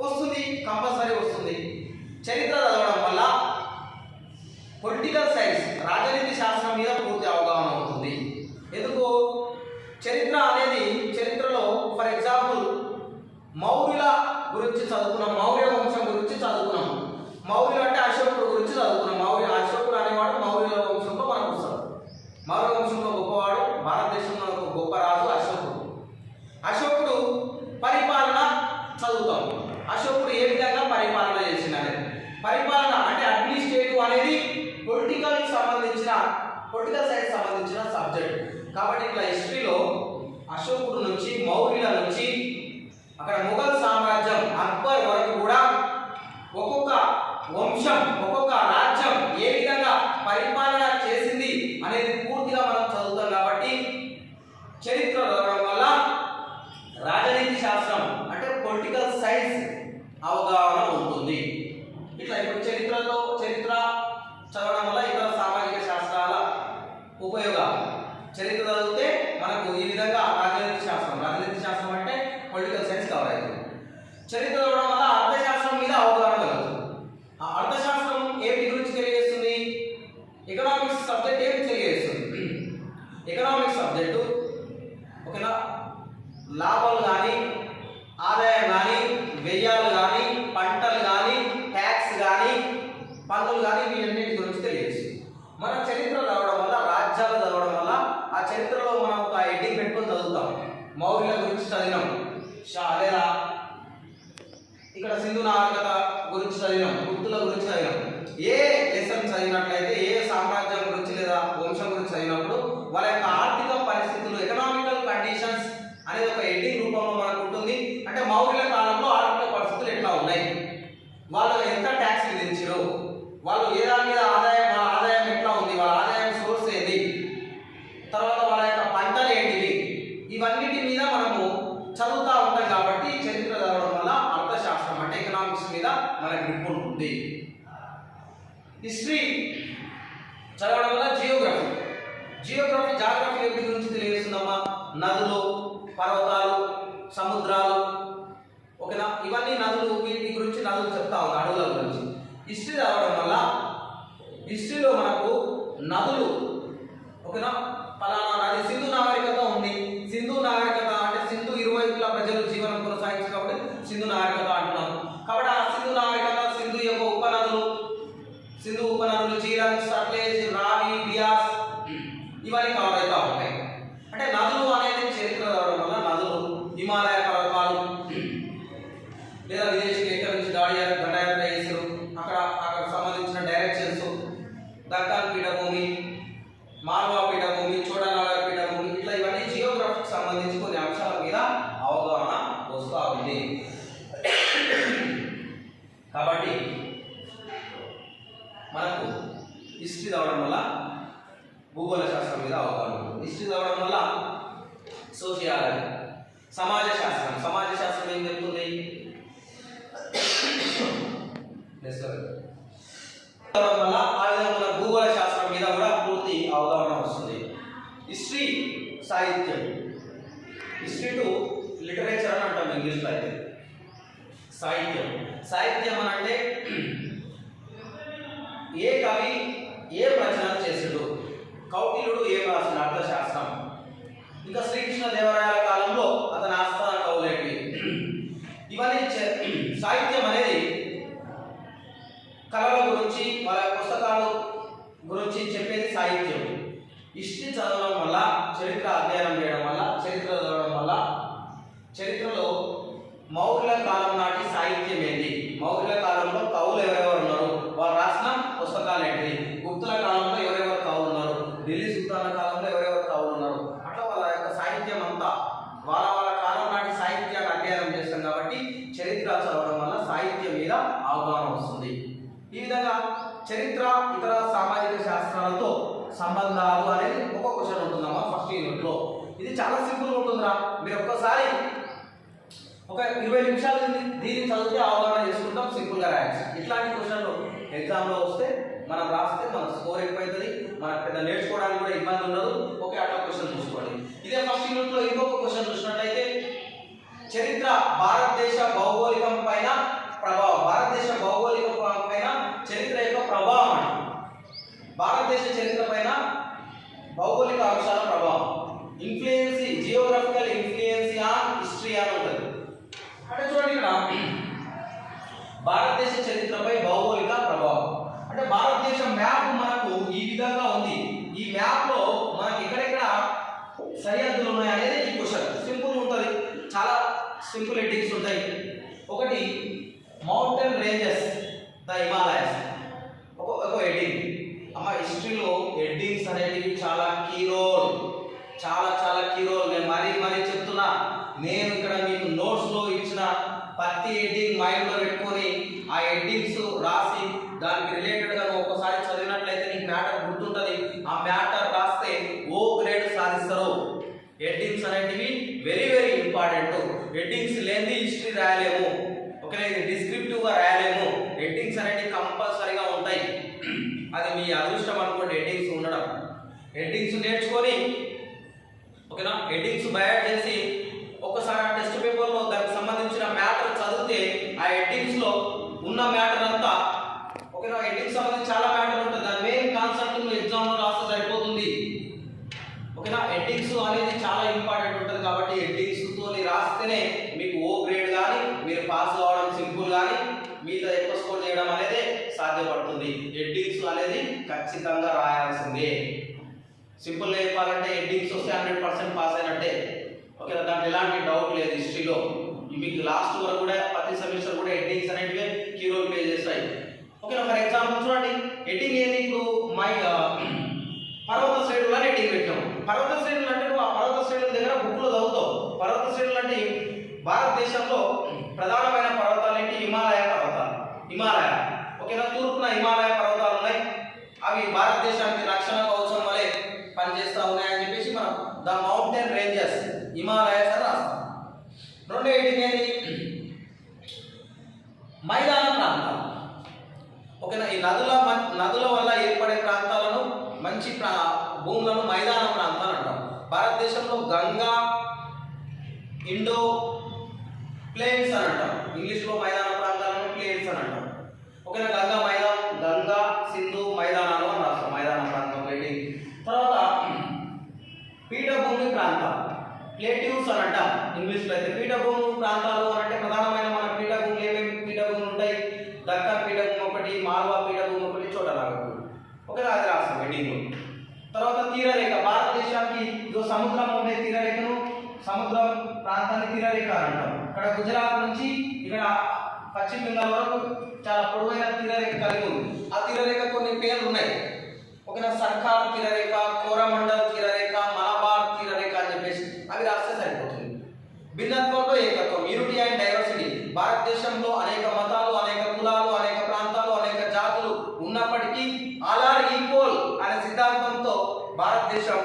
వస్తుంది, కంపల్సరీ వస్తుంది. చరిత్ర చదవడం వల్ల పొలిటికల్ సైన్స్, రాజనీతి శాస్త్రం మీద పూర్తి అవగాహన అవుతుంది. ఎందుకు? చరిత్ర అనేది, చరిత్రలో ఫర్ ఎగ్జాంపుల్ మౌర్యుల గురించి చదువుకున్నాం, మౌర్య వంశం గురించి చదువుకున్నాం. మౌర్యులు అంటే అశోకుడు గురించి చదువుకున్నాం. అశోకుడు అనేవాడు మౌర్యుల వంశంలో మనకు వస్తాడు. మౌర్య వంశంలో గొప్పవాడు, భారతదేశంలో ఒక గొప్ప రాజు అశోకుడు. అశోకుడు పరిపాలన చదువుతాం. అశోకుడు ఏ విధంగా పరిపాలన చేసిందనేది. పరిపాలన అంటే అడ్మినిస్ట్రేటివ్ అనేది పొలిటికల్ సైన్స్ సంబంధించిన సబ్జెక్ట్. కాబట్టి ఇట్లా హిస్టరీలో అశోకుడు నుంచి, మౌర్యుల నుంచి అక్కడ మొఘల్ సామ్రాజ్యం అక్బర్ వరకు కూడా ఒక్కొక్క వంశం, ఒక్కొక్క రాజ్యం ఏ విధంగా పరిపాలన చేసింది అనేది పూర్తిగా మనం చదువుతాం. కాబట్టి చరిత్ర చదవడం వల్ల రాజనీతి శాస్త్రం అంటే పొలిటికల్ సైన్స్ అవగాహన ఉంటుంది. ఇట్లా ఇప్పుడు చరిత్ర చదవడం వల్ల ఇతర సామాజిక శాస్త్రాల ఉపయోగాలు. చరిత్ర చదివితే మనకు ఈ విధంగా రాజనీతి శాస్త్రం అంటే పొలిటికల్ సైన్స్ కవర్ అవుతుంది. చరిత్ర చదవడం వల్ల అర్థశాస్త్రం మీద అవగాహన కలుగుతుంది. ఆ అర్థశాస్త్రం ఏమి గురించి తెలియజేస్తుంది? ఎకనామిక్స్ సబ్జెక్ట్ ఏమి తెలియజేస్తుంది? ఎకనామిక్స్ సబ్జెక్టు ఓకేనా, లాభాలు కానీ, ఆదాయం కానీ, వ్యయాలు కానీ, పంటలు కానీ, ట్యాక్స్ కానీ, పన్నులు కానీ, వీటన్నిటి గురించి తెలియజేస్తుంది. మన చరిత్ర చదవడం వల్ల రాజ్యాల ఆ చరిత్రలో మనం ఒక హెడ్డింగ్ పెట్టుకొని చదువుతాం. మౌర్యుల గురించి చదివినాం, లేదా ఇక్కడ సింధు నాగరికత గురించి చదివినాం, గుప్తుల గురించి చదివినాం. ఏ లెసన్ చదివినట్లయితే, ఏ సామ్రాజ్యం గురించి లేదా వంశం గురించి చదివినప్పుడు వాళ్ళ యొక్క ఆర్థిక పరిస్థితులు, ఎకనామికల్ కండిషన్స్ అనేది ఒక హెడ్డింగ్ రూపంలో మనకు ఉంటుంది. అంటే మౌర్యుల కాలంలో ఆర్థిక పరిస్థితులు ఎట్లా ఉన్నాయి, వాళ్ళు ఎంత ట్యాక్స్ విధించారు, వాళ్ళు ఏ దాని మీద ఆదాయం, వాళ్ళ ఆదాయం ఎట్లా ఉంది, వాళ్ళ ఆదాయం సోర్స్ ఏంది, తర్వాత వాళ్ళ యొక్క పంటలు ఏంటివి, ఇవన్నిటి మీద మనము చదువుతూ ఉంటాం. కాబట్టి చరిత్ర చదవడం వల్ల అర్థశాస్త్రం అంటే ఎకనామిక్స్ మీద మనకు గ్రిప్ ఉంటుంది. హిస్టరీ చదవడం వల్ల జియోగ్రఫీ జాగ్రఫీ వీటి గురించి తెలియజేస్తుందమ్మా. నదులు, పర్వతాలు, సముద్రాలు, ఓకేనా, ఇవన్నీ నదులు, వీటి గురించి నదులు చెప్తా ఉంది, అడవుల గురించి. హిస్టరీ చదవడం వల్ల హిస్టరీలో మనకు నదులు, ఓకేనా, ఫలానా నది సింధు నాగరికత ఉంది. సింధు నాగరికత అంటే సింధు ఇరువైపులా ప్రజలు జీవనం కొనసాగించారు కాబట్టి సింధు నాగరికత అంటున్నాం. కాబట్టి ఆ సింధు నాగరికత, సింధు యొక్క ఉపనదులు, సింధు ఉపనదులు జీరన్, సట్లెజ్, రావి, బియాస్, ఇవన్నీ కవర్ అవుతూ ఉంటాయి. అంటే నదులు అనేది చరిత్ర చదవడం వల్ల నదులు, హిమాలయ పర్వతాలు, లేదా విదేశీయులు ఎక్కడి నుంచి దండయాత్ర చేశారు, అక్కడ సంబంధించిన డైరెక్షన్స్, దక్కన్ పీఠభూమి, మాల్వా పీఠభూమి, చోటనాగర్ పీఠభూమి, ఇట్లా ఇవన్నీ జియోగ్రఫీకి సంబంధించి కొన్ని అంశాల మీద అవగాహన వస్తూ ఉంది. కాబట్టి మనకు హిస్టరీ చదవడం వల్ల భూగోళ శాస్త్రం మీద అవగాహన ఉంటుంది. హిస్టరీ చదవడం వల్ల సోషియాలజీ, సమాజ శాస్త్రం ఏం చెప్తుంది, చదవడం వల్ల ఆ విధంగా భూగోళ శాస్త్రం మీద కూడా పూర్తి అవగాహన వస్తుంది. హిస్టరీ సాహిత్యం, హిస్టరీ టు లిటరేచర్ అని అంటాం ఇంగ్లీష్లో. అయితే సాహిత్యం అని అంటే ఏ కవి ఏ రచన చేసాడు, కౌటిల్యుడు ఏం రాసిన అర్థశాస్త్రం, ఇంకా శ్రీకృష్ణదేవరాయల కాలంలో అతని ఆస్థాన కవులేవి, ఇవన్నీ సాహిత్యం అనేది కళల గురించి, వాళ్ళ పుస్తకాల గురించి చెప్పేది సాహిత్యం. హిస్టరీ చదవడం వల్ల, చరిత్ర అధ్యయనం చేయడం వల్ల, చరిత్ర చదవడం వల్ల చరిత్రలో మౌర్యుల కాలం నాటి సాహిత్యం ఏంటి, మౌర్యుల కాలంలో కవులు ఎవరెవరు ఉన్నారు, వాళ్ళు రాసిన పుస్తకాలు ఏంటి, గుప్తుల కాలంలో ఎవరెవరు కవులు ఉన్నారు, ఢిల్లీ సుల్తాన్ల కాలంలో ఎవరెవరు కవులు ఉన్నారు, అట్లా వాళ్ళ యొక్క సాహిత్యం అంతా వాళ్ళ కాలం నాటి సాహిత్యాన్ని అధ్యయనం చేస్తాం. కాబట్టి చరిత్ర చదవడం వల్ల సాహిత్యం మీద అవగాహన వస్తుంది. ఈ విధంగా చరిత్ర ఇతర సామాజిక శాస్త్రాలతో సంబంధాలు అనేది ఒక క్వశ్చన్ ఉంటుందమ్మా ఫస్ట్ యూనిట్లో. ఇది చాలా సింపుల్ ఉంటుందిరా, మీరు ఒక్కసారి ఒక 20 నిమిషాలు దీన్ని చదివితే అవగాహన చేసుకుంటాం, సింపుల్గా రాయచ్చు. ఇట్లాంటి క్వశ్చన్లు ఎగ్జామ్లో వస్తే మనం రాస్తే మన స్కోర్ ఎక్కువైతుంది, మనకు పెద్ద నేర్చుకోవడానికి కూడా ఇబ్బంది ఉండదు. ఓకే, అట్లా క్వశ్చన్ చూసుకోండి. ఇదే ఫస్ట్ యూనిట్లో ఇంకొక క్వశ్చన్ చూసినట్లయితే చరిత్ర భారతదేశ భౌగోళికం పైన ప్రభావం, భారతదేశ భౌగోళికం పైన చరిత్ర యొక్క ప్రభావం అంట. భారతదేశ చరిత్ర పైన భౌగోళిక అంశాల ప్రభావం, influence, geographical influence on history అని ఉంటుంది. అంటే చూడండి, ఇక్కడ భారతదేశ చరిత్రపై భౌగోళిక ప్రభావం అంటే భారతదేశ మ్యాప్ మనకు ఈ విధంగా ఉంది. ఈ మ్యాప్లో మనకి ఎక్కడెక్కడ సరిహద్దులు ఉన్నాయి అనేది ఈ క్వశ్చన్. సింపుల్ ఉంటుంది, చాలా సింపుల్ హెడ్డింగ్స్ ఉంటాయి. ఒకటి మౌంటైన్ రేంజెస్, ద హిమాలయస్, ఒక హెడ్డింగ్. అమ్మ హిస్టరీలో హెడ్డింగ్స్ అనేటివి చాలా కీ రోల్, చాలా కీ రోల్. నేను మరీ చెప్తున్నా, నేను ఇక్కడ మీకు నోట్స్లో ఇచ్చిన ప్రతి హెడ్డింగ్ మైండ్లో పెట్టుకొని ఆ హెడ్డింగ్స్ రాసి దానికి రిలేటెడ్గా ఒక్కసారి చదివినట్లయితే నీకు మ్యాటర్ గుర్తుంటుంది. ఆ మ్యాటర్ రాస్తే ఓ గ్రేడ్ సాధిస్తారు. హెడ్డింగ్స్ అనేటివి వెరీ ఇంపార్టెంట్. హెడ్డింగ్స్ లేని హిస్టరీ రాయలేము, ఓకేనా, ఇది డిస్క్రిప్టివ్గా రాయలేము. హెడ్డింగ్స్ అనేటివి కంపల్సరీగా ఉంటాయి. అది మీ అదృష్టం అనుకోండి హెడ్డింగ్స్ ఉండడం. హెడ్డింగ్స్ నేర్చుకొని, ఓకేనా, హెడ్డింగ్స్ బయాడ్ చేసి ఒక్కసారి ఆ టెస్ట్ పేపర్లో దానికి సంబంధించిన మ్యాటర్ చదివితే ఆ హెడ్డింగ్స్లో ఉన్న మ్యాటర్ అంతా, ఓకేనా, హెడ్డింగ్స్ సంబంధించి చాలా మ్యాటర్ ఉంటుంది. దాని మెయిన్ కాన్సెప్ట్ నువ్వు ఎగ్జామ్లో రాస్తే సరిపోతుంది. ఓకేనా, హెడ్డింగ్స్ అనేది చాలా ఇంపార్టెంట్ ఉంటుంది. కాబట్టి హెడ్డింగ్స్తో రాస్తేనే మీకు ఓ గ్రేడ్ కానీ మీరు పాస్ కావడం సింపుల్ కానీ మిగతా ఎక్కువ స్కోర్ చేయడం అనేది సాధ్యపడుతుంది. హెడ్డింగ్స్ అనేది ఖచ్చితంగా రాయాల్సిందే. సింపుల్గా చెప్పాలంటే హెడ్డింగ్స్ వస్తే 100% పాస్ అయినట్టే. ఓకేనా, దాంట్లో ఎలాంటి డౌట్ లేదు. హిస్టరీలో మీకు లాస్ట్ వరకు కూడా ప్రతి సెమిస్టర్ కూడా హెడ్డింగ్స్ అనేవి కీ రోల్ ప్లే చేస్తాయి. ఓకేనా, ఫర్ ఎగ్జాంపుల్ చూడండి, హెడ్డింగ్ ఏంది? ఇప్పుడు పర్వత శ్రేణులు అని హెడ్డింగ్ పెట్టాము. పర్వత శ్రేణులు అంటే నువ్వు ఆ పర్వత శ్రేణుల దగ్గర బుక్లో చదువుతావు. పర్వత శ్రేణులు అంటే భారతదేశంలో ప్రధానమైన పర్వతాలు ఏంటి? హిమాలయ పర్వతాలు. హిమాలయ, ఓకేనా, తూర్పున హిమాలయ పర్వతాలు ఉన్నాయి. అవి భారతదేశానికి రక్షణ కవచం వలె పనిచేస్తూ ఉన్నాయని చెప్పేసి మనం ద మౌంటైన్ రేంజెస్ హిమాలయస్ అని రాస్తాం. రెండో హెడ్డింగ్ ఏంటి? మైదాన ప్రాంతాలు. ఓకేనా, ఈ నదుల వల్ల ఏర్పడే ప్రాంతాలను, మంచి భూములను మైదాన ప్రాంతాలు అంటాం. భారతదేశంలో గంగా, ఇండో ప్లేన్స్ అని అంటాం. ఇంగ్లీష్లో మైదాన ప్రాంతాలను ప్లేన్స్ అని అంటాం. ఓకేనా, గంగా సింధు మైదానాలు అని రాస్తాం. మైదాన ప్రాంతం హెడ్డింగ్. తర్వాత పీఠభూమి ప్రాంతాలు, ప్లేట్యూస్ అని అంటాం ఇంగ్లీష్లో. అయితే పీఠభూమి ప్రాంతాలు అని అంటే ప్రధానమైన మన పీఠభూములు ఏమేమి పీఠభూములు ఉంటాయి? దక్కన్ పీఠభూమి ఒకటి, మాల్వా పీఠభూమి ఒకటి, చోటనాగపూర్. ఓకేనా, అది రాస్తాం హెడ్డింగ్. తర్వాత తీరరేఖ, భారతదేశానికి ఇదో సముద్రం ఉండే తీరరేఖను సముద్రం ప్రాంతాన్ని తీరరేఖ అంటాం. ఇక్కడ గుజరాత్ నుంచి ఇక్కడ పశ్చిమ బెంగాల్ వరకు చాలా పొడవైన తీరరేఖ కలిగి ఉంది. ఆ తీరరేఖ కొన్ని పేర్లు ఉన్నాయి. ఓకేనా, సర్కార్ తీరరేఖ, కోరమండల్ తీరరేఖ, మలబార్ తీరరేఖ అని చెప్పేసి అవి రాస్తే సరిపోతుంది. భిన్నత్వంలో ఏకత్వం, యూనిటీ అండ్ డైవర్సిటీ. భారతదేశంలో అనేక మతాలు, అనేక కులాలు, అనేక ప్రాంతాలు, అనేక జాతులు ఉన్నప్పటికీ ఆల్ ఆర్ ఈక్వల్ అనే సిద్ధాంతంతో భారతదేశం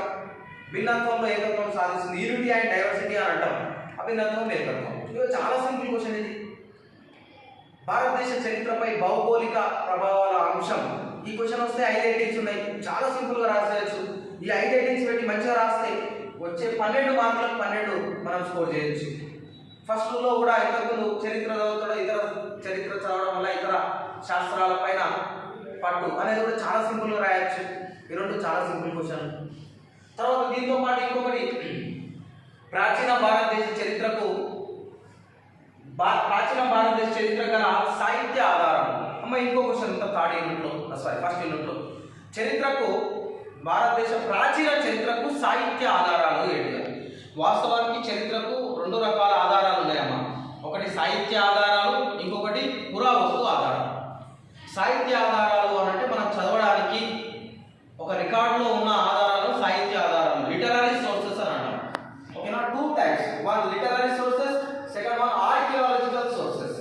భిన్నత్వంలో ఏకత్వం సాధిస్తుంది. యూనిటీ అండ్ డైవర్సిటీ అని అంటాం. అభిన్నత్వం ఏకత్వం. ఇది చాలా సింపుల్ క్వశ్చన్. ఇది భారతదేశ చరిత్రపై భౌగోళిక ప్రభావాల అంశం. ఈ క్వశ్చన్ వస్తే 5 హెడ్డింగ్స్ ఉన్నాయి. చాలా సింపుల్గా రాసేయచ్చు. ఈ 5 హెడ్డింగ్స్ పెట్టి మంచిగా రాస్తే వచ్చే 12 మార్కులకు 12 మనం స్కోర్ చేయొచ్చు. ఫస్ట్లో కూడా ఇంతకుముందు చరిత్ర చదువుతాడు, ఇతర చరిత్ర చదవడం వల్ల ఇతర శాస్త్రాల పైన పట్టు అనేది కూడా చాలా సింపుల్గా రాయొచ్చు. ఈ రెండు చాలా సింపుల్ క్వశ్చన్. తర్వాత దీంతో పాటు ఇంకొకటి, ప్రాచీన భారతదేశ చరిత్రకు గల సాహిత్య ఆధారం. ఇంకో క్వశ్చన్ థర్డ్ యూనిట్లో, ఫస్ట్ యూనిట్లో, చరిత్రకు భారతదేశ ప్రాచీన చరిత్రకు సాహిత్య ఆధారాలు ఏంటి? వాస్తవానికి చరిత్రకు 2 రకాల ఆధారాలు ఉన్నాయమ్మా. ఒకటి సాహిత్య ఆధారాలు, ఇంకొకటి పురావస్తు ఆధారాలు. సాహిత్య ఆధారాలు అని అంటే మనం చదవడానికి ఒక రికార్డులో ఉన్న ఆధారాలు సాహిత్య ఆధారాలు, లిటరరీ సోర్సెస్ అని అంటాం. ఓకేనా, 2 types. One literary sources, second one archaeological sources,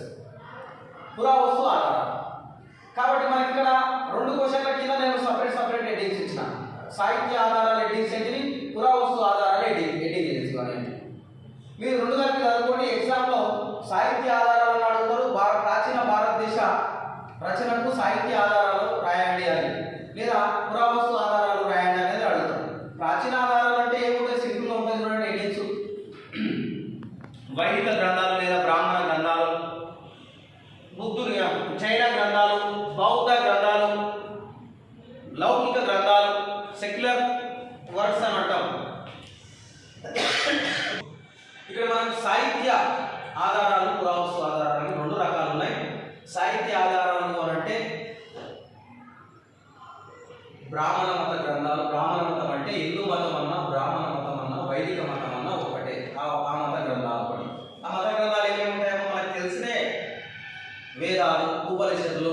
పురావస్తు ఆధారాలు. కాబట్టి మనకి ఇక్కడ 2 క్వశ్చన్ల కింద నేను సపరేట్ హెడ్డింగ్స్ ఇచ్చిన. సాహిత్య ఆధారాలు హెడ్డింగ్స్ ఏంటి, పురావస్తు ఆధారాలు హెడ్డింగ్ చేసుకోవాలి. మీరు 2 కలిపి చదువుకోండి. ఎగ్జామ్లో సాహిత్య ఆధారాలను అడుగుతారు, ప్రాచీన భారతదేశ రచనకు సాహిత్య ఆధారాలు రాయండి అని, లేదా పురావస్తు ఆధారాలు రాయండి అనేది అడుగుతారు. ప్రాచీన ఆధారాలు అంటే ఏముంటాయి? సింపుల్గా ఉంటుంది చూడండి హెడ్డింగ్స్. వైదిక గ్రంథాలు లేదా బ్రాహ్మణ గ్రంథాలు, జైన గ్రంథాలు, బౌద్ధ గ్రంథాలు, లౌకిక గ్రంథాలు, సెక్యులర్ వర్క్స్ అని అంటాం. ఇక్కడ మనం సాహిత్య ఆధారాలు, పురావస్తు ఆధారాలు 2 రకాలు ఉన్నాయి. సాహిత్య ఆధారాలు అని అంటే బ్రాహ్మణ మత గ్రంథాలు. బ్రాహ్మణ మతం అంటే హిందూ మతం అన్నా, బ్రాహ్మణ మతం అన్నా, వైదిక మతం అన్నా ఒకటే. ఆ మత గ్రంథాలు ఒకటి. ఆ మత గ్రంథాలు ఏమేమి ఉంటాయో మనకు తెలిసినే వేదాలు, ఉపనిషత్తులు,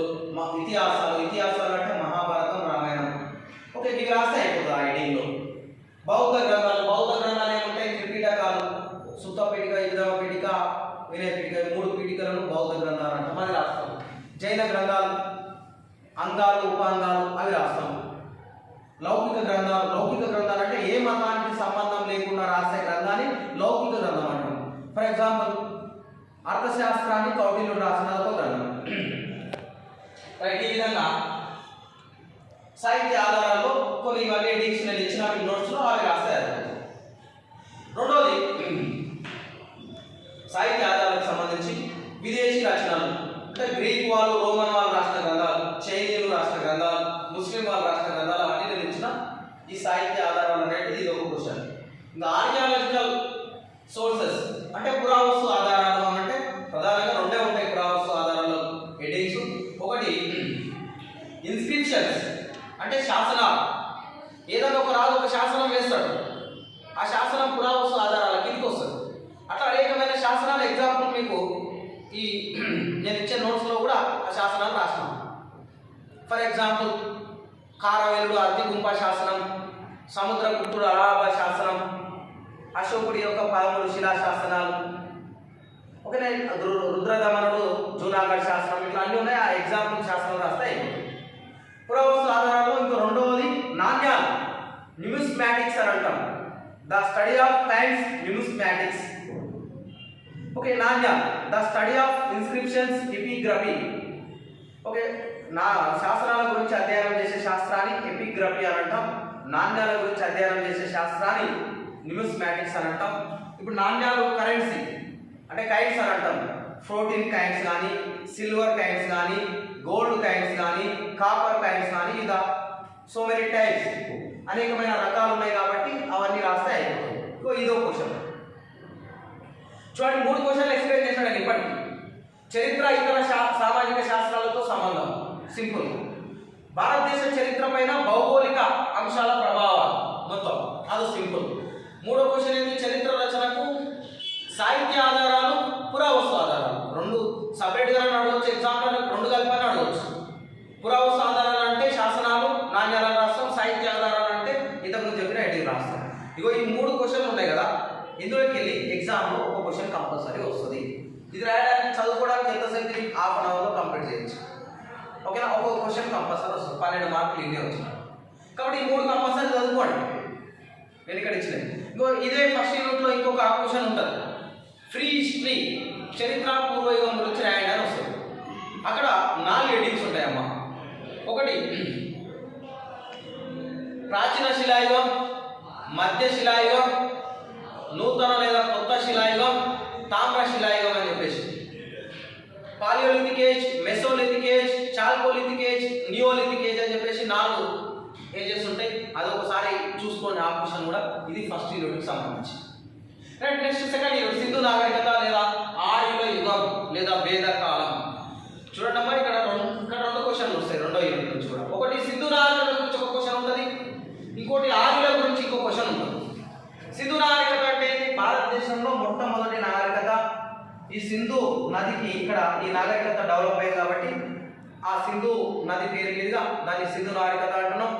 ఇతిహాసాలు అంటే మహాభారతం, రామాయణం. ఓకే, ఇవి రాస్తే అయిపోతుంది ఆ ఐడియాలో. బౌద్ధ గ్రంథాలు ఏముంటాయి? త్రిపీఠకాలు, సుత్త పీఠిక, ఇదమ పీఠిక, వినయ పీఠిక, 3 పీఠికలను బౌద్ధ గ్రంథాలు అంటాం. అది రాస్తాం. జైన గ్రంథాలు, అంగాలు, ఉపాంగాలు అవి రాస్తాం. లౌకిక గ్రంథాలు అంటే ఏ మతానికి సంబంధం లేకుండా రాసే గ్రంథాన్ని లౌకిక గ్రంథం అంటాం. ఫర్ ఎగ్జాంపుల్, అర్థశాస్త్రాన్ని కౌటిల్యుడు రాసిన ఒక గ్రంథం. రైట్, ఈ విధంగా సాహిత్య ఆధారాల్లో కొన్ని ఇవన్నీ హెడ్డింగ్స్ నేను ఇచ్చిన నోట్స్లో అవి రాస్తారు. రెండోది, సాహిత్య ఆధారాలకు సంబంధించి విదేశీ రచనలు అంటే గ్రీక్ వాళ్ళు, రోమన్ వాళ్ళు రాసిన గ్రంథాలు, చైనీయులు రాసిన గ్రంథాలు, ముస్లిం వాళ్ళు రాసిన గ్రంథాలు అన్నీ నేను ఇచ్చిన ఈ సాహిత్య ఆధారాలు అనేది ఇది ఒక క్వశ్చన్. ఇంకా ఆర్కియాలజికల్ సోర్సెస్ అంటే పురావస్తు ఆధారాలు అంటే ప్రధానంగా 2 ఉంటాయి పురావస్తు ఆధారాలు హెడ్డింగ్స్. ఒకటి ఇన్స్క్రిప్షన్స్ అంటే శాసనాలు. ఏదైనా ఒక రాజు ఒక శాసనం సముద్రగుప్తుడు అలహాబాద్ శాసనం, అశోకుడి యొక్క 13 శిలాశాసనాలు, ఓకేనా, రుద్రదమనుడు జూనాగఢ్ శాసనం, ఇట్లా అన్నీ ఉన్నాయి. ఆ ఎగ్జాంపుల్ శాసనాలు రాస్తాయి. పురావస్తు ఆధారాల్లో ఇంకో రెండవది నాణ్యాలు, న్యూమిస్మాటిక్స్ అని అంటాం. The study of times numismatics. Okay, నాణ్యాలు, the study of inscriptions epigraphy. Okay, నా శాస్త్రాల గురించి అధ్యయనం చేసే శాస్త్రాన్ని ఎపిగ్రఫీ అని అంటాం. నాణ్యాల గురించి అధ్యయనం చేసే శాస్త్రాన్ని న్యూమిస్మాటిక్స్ అని అంటాం. ఇప్పుడు నాణ్యాలు కరెన్సీ అంటే కైన్స్ అని అంటాం. 14 కైన్స్ కానీ, సిల్వర్ కైన్స్ కానీ, గోల్డ్ కైన్స్ కానీ, కాపర్ కైన్స్ కానీ, ఇలా సో మెనీ టైప్స్, అనేకమైన రకాలు ఉన్నాయి కాబట్టి అవన్నీ రాస్తే అయిపోతుంది. ఇదో క్వశ్చన్ చూడండి. 3 క్వశ్చన్లు ఎక్స్ప్లెయిన్ చేశాడు ఇప్పటికి. చరిత్ర ఇతర సామాజిక శాస్త్రాలతో సంబంధం, సింపుల్. భారతదేశ చరిత్ర పైన భౌగోళిక అంశాల ప్రభావాలు, మొత్తం అది సింపుల్. 3వ క్వశ్చన్ ఏంటి? చరిత్ర రచనకు సాహిత్య ఆధారాలు, పురావస్తు ఆధారాలు. 2 సపరేట్గా అడగవచ్చు, ఎగ్జాంపుల్ 2 కలిపి అడగవచ్చు. పురావస్తు ఆధారాలు అంటే శాసనాలు, నాణ్యాలను రాస్తాం. సాహిత్య ఆధారాలు అంటే ఇంతకుముందు చెప్పిన ఐటీ రాస్తాం. ఇగో ఈ 3 క్వశ్చన్లు ఉన్నాయి కదా, ఇందులోకి వెళ్ళి ఎగ్జామ్లో ఒక క్వశ్చన్ కంపల్సరీ వస్తుంది. ఇది రాయడానికి చదువుకోవడానికి ఎంతసేపు? హాఫ్ అన్ అవర్లో కంప్లీట్ చేయొచ్చు. ఓకేనా, ఒక్కొక్క క్వశ్చన్ కంపల్సరీ వస్తుంది. 12 మార్కులు ఇన్నే వచ్చినాయి కాబట్టి ఈ 3 కంపల్సరీ చదువుకోండి. నేను ఇక్కడ ఇచ్చినది. ఇంకో ఇదే ఫస్ట్ యూనిట్లో ఇంకొక క్వశ్చన్ ఉంటుంది, ఫ్రీ హిస్టరీ, చరిత్ర పూర్వయుగం గురించి రాయండి అని వస్తుంది. అక్కడ 4 హెడ్డింగ్స్ ఉంటాయమ్మా. ఒకటి ప్రాచీన శిలాయుగం, మధ్య శిలాయుగం, నూతన లేదా కొత్త శిలాయుగం, తామ్ర శిలాయుగం అని చెప్పేసి. Paleolithic age, mesolithic age, chalcolithic age, neolithic age అని చెప్పేసి 4 ఏజెస్ ఉంటాయి. అది ఒకసారి చూసుకోండి ఆ క్వశ్చన్ కూడా. ఇది ఫస్ట్ యూనిట్కి సంబంధించి. Right, next second unit Sindhu నాగరికత లేదా ఆర్యుల యుగం లేదా వేద కాలం. చూడండి అమ్మా, ఇక్కడ 2 క్వశ్చన్లు వస్తాయి రెండో యూనిట్ నుంచి కూడా. ఒకటి సింధు నాగరికత గురించి ఒక క్వశ్చన్ ఉంటుంది, ఇంకోటి ఆర్యుల గురించి ఇంకో క్వశ్చన్ ఉంటుంది. సింధు నాగరికత అంటే భారతదేశంలో మొట్టమొదటి నాగరికత. ఈ సింధు నదికి ఇక్కడ ఈ నాగరికత డెవలప్ అయింది కాబట్టి ఆ సింధు నది పేరు మీదుగా దాన్ని సింధు నాగరికత అంటున్నాం.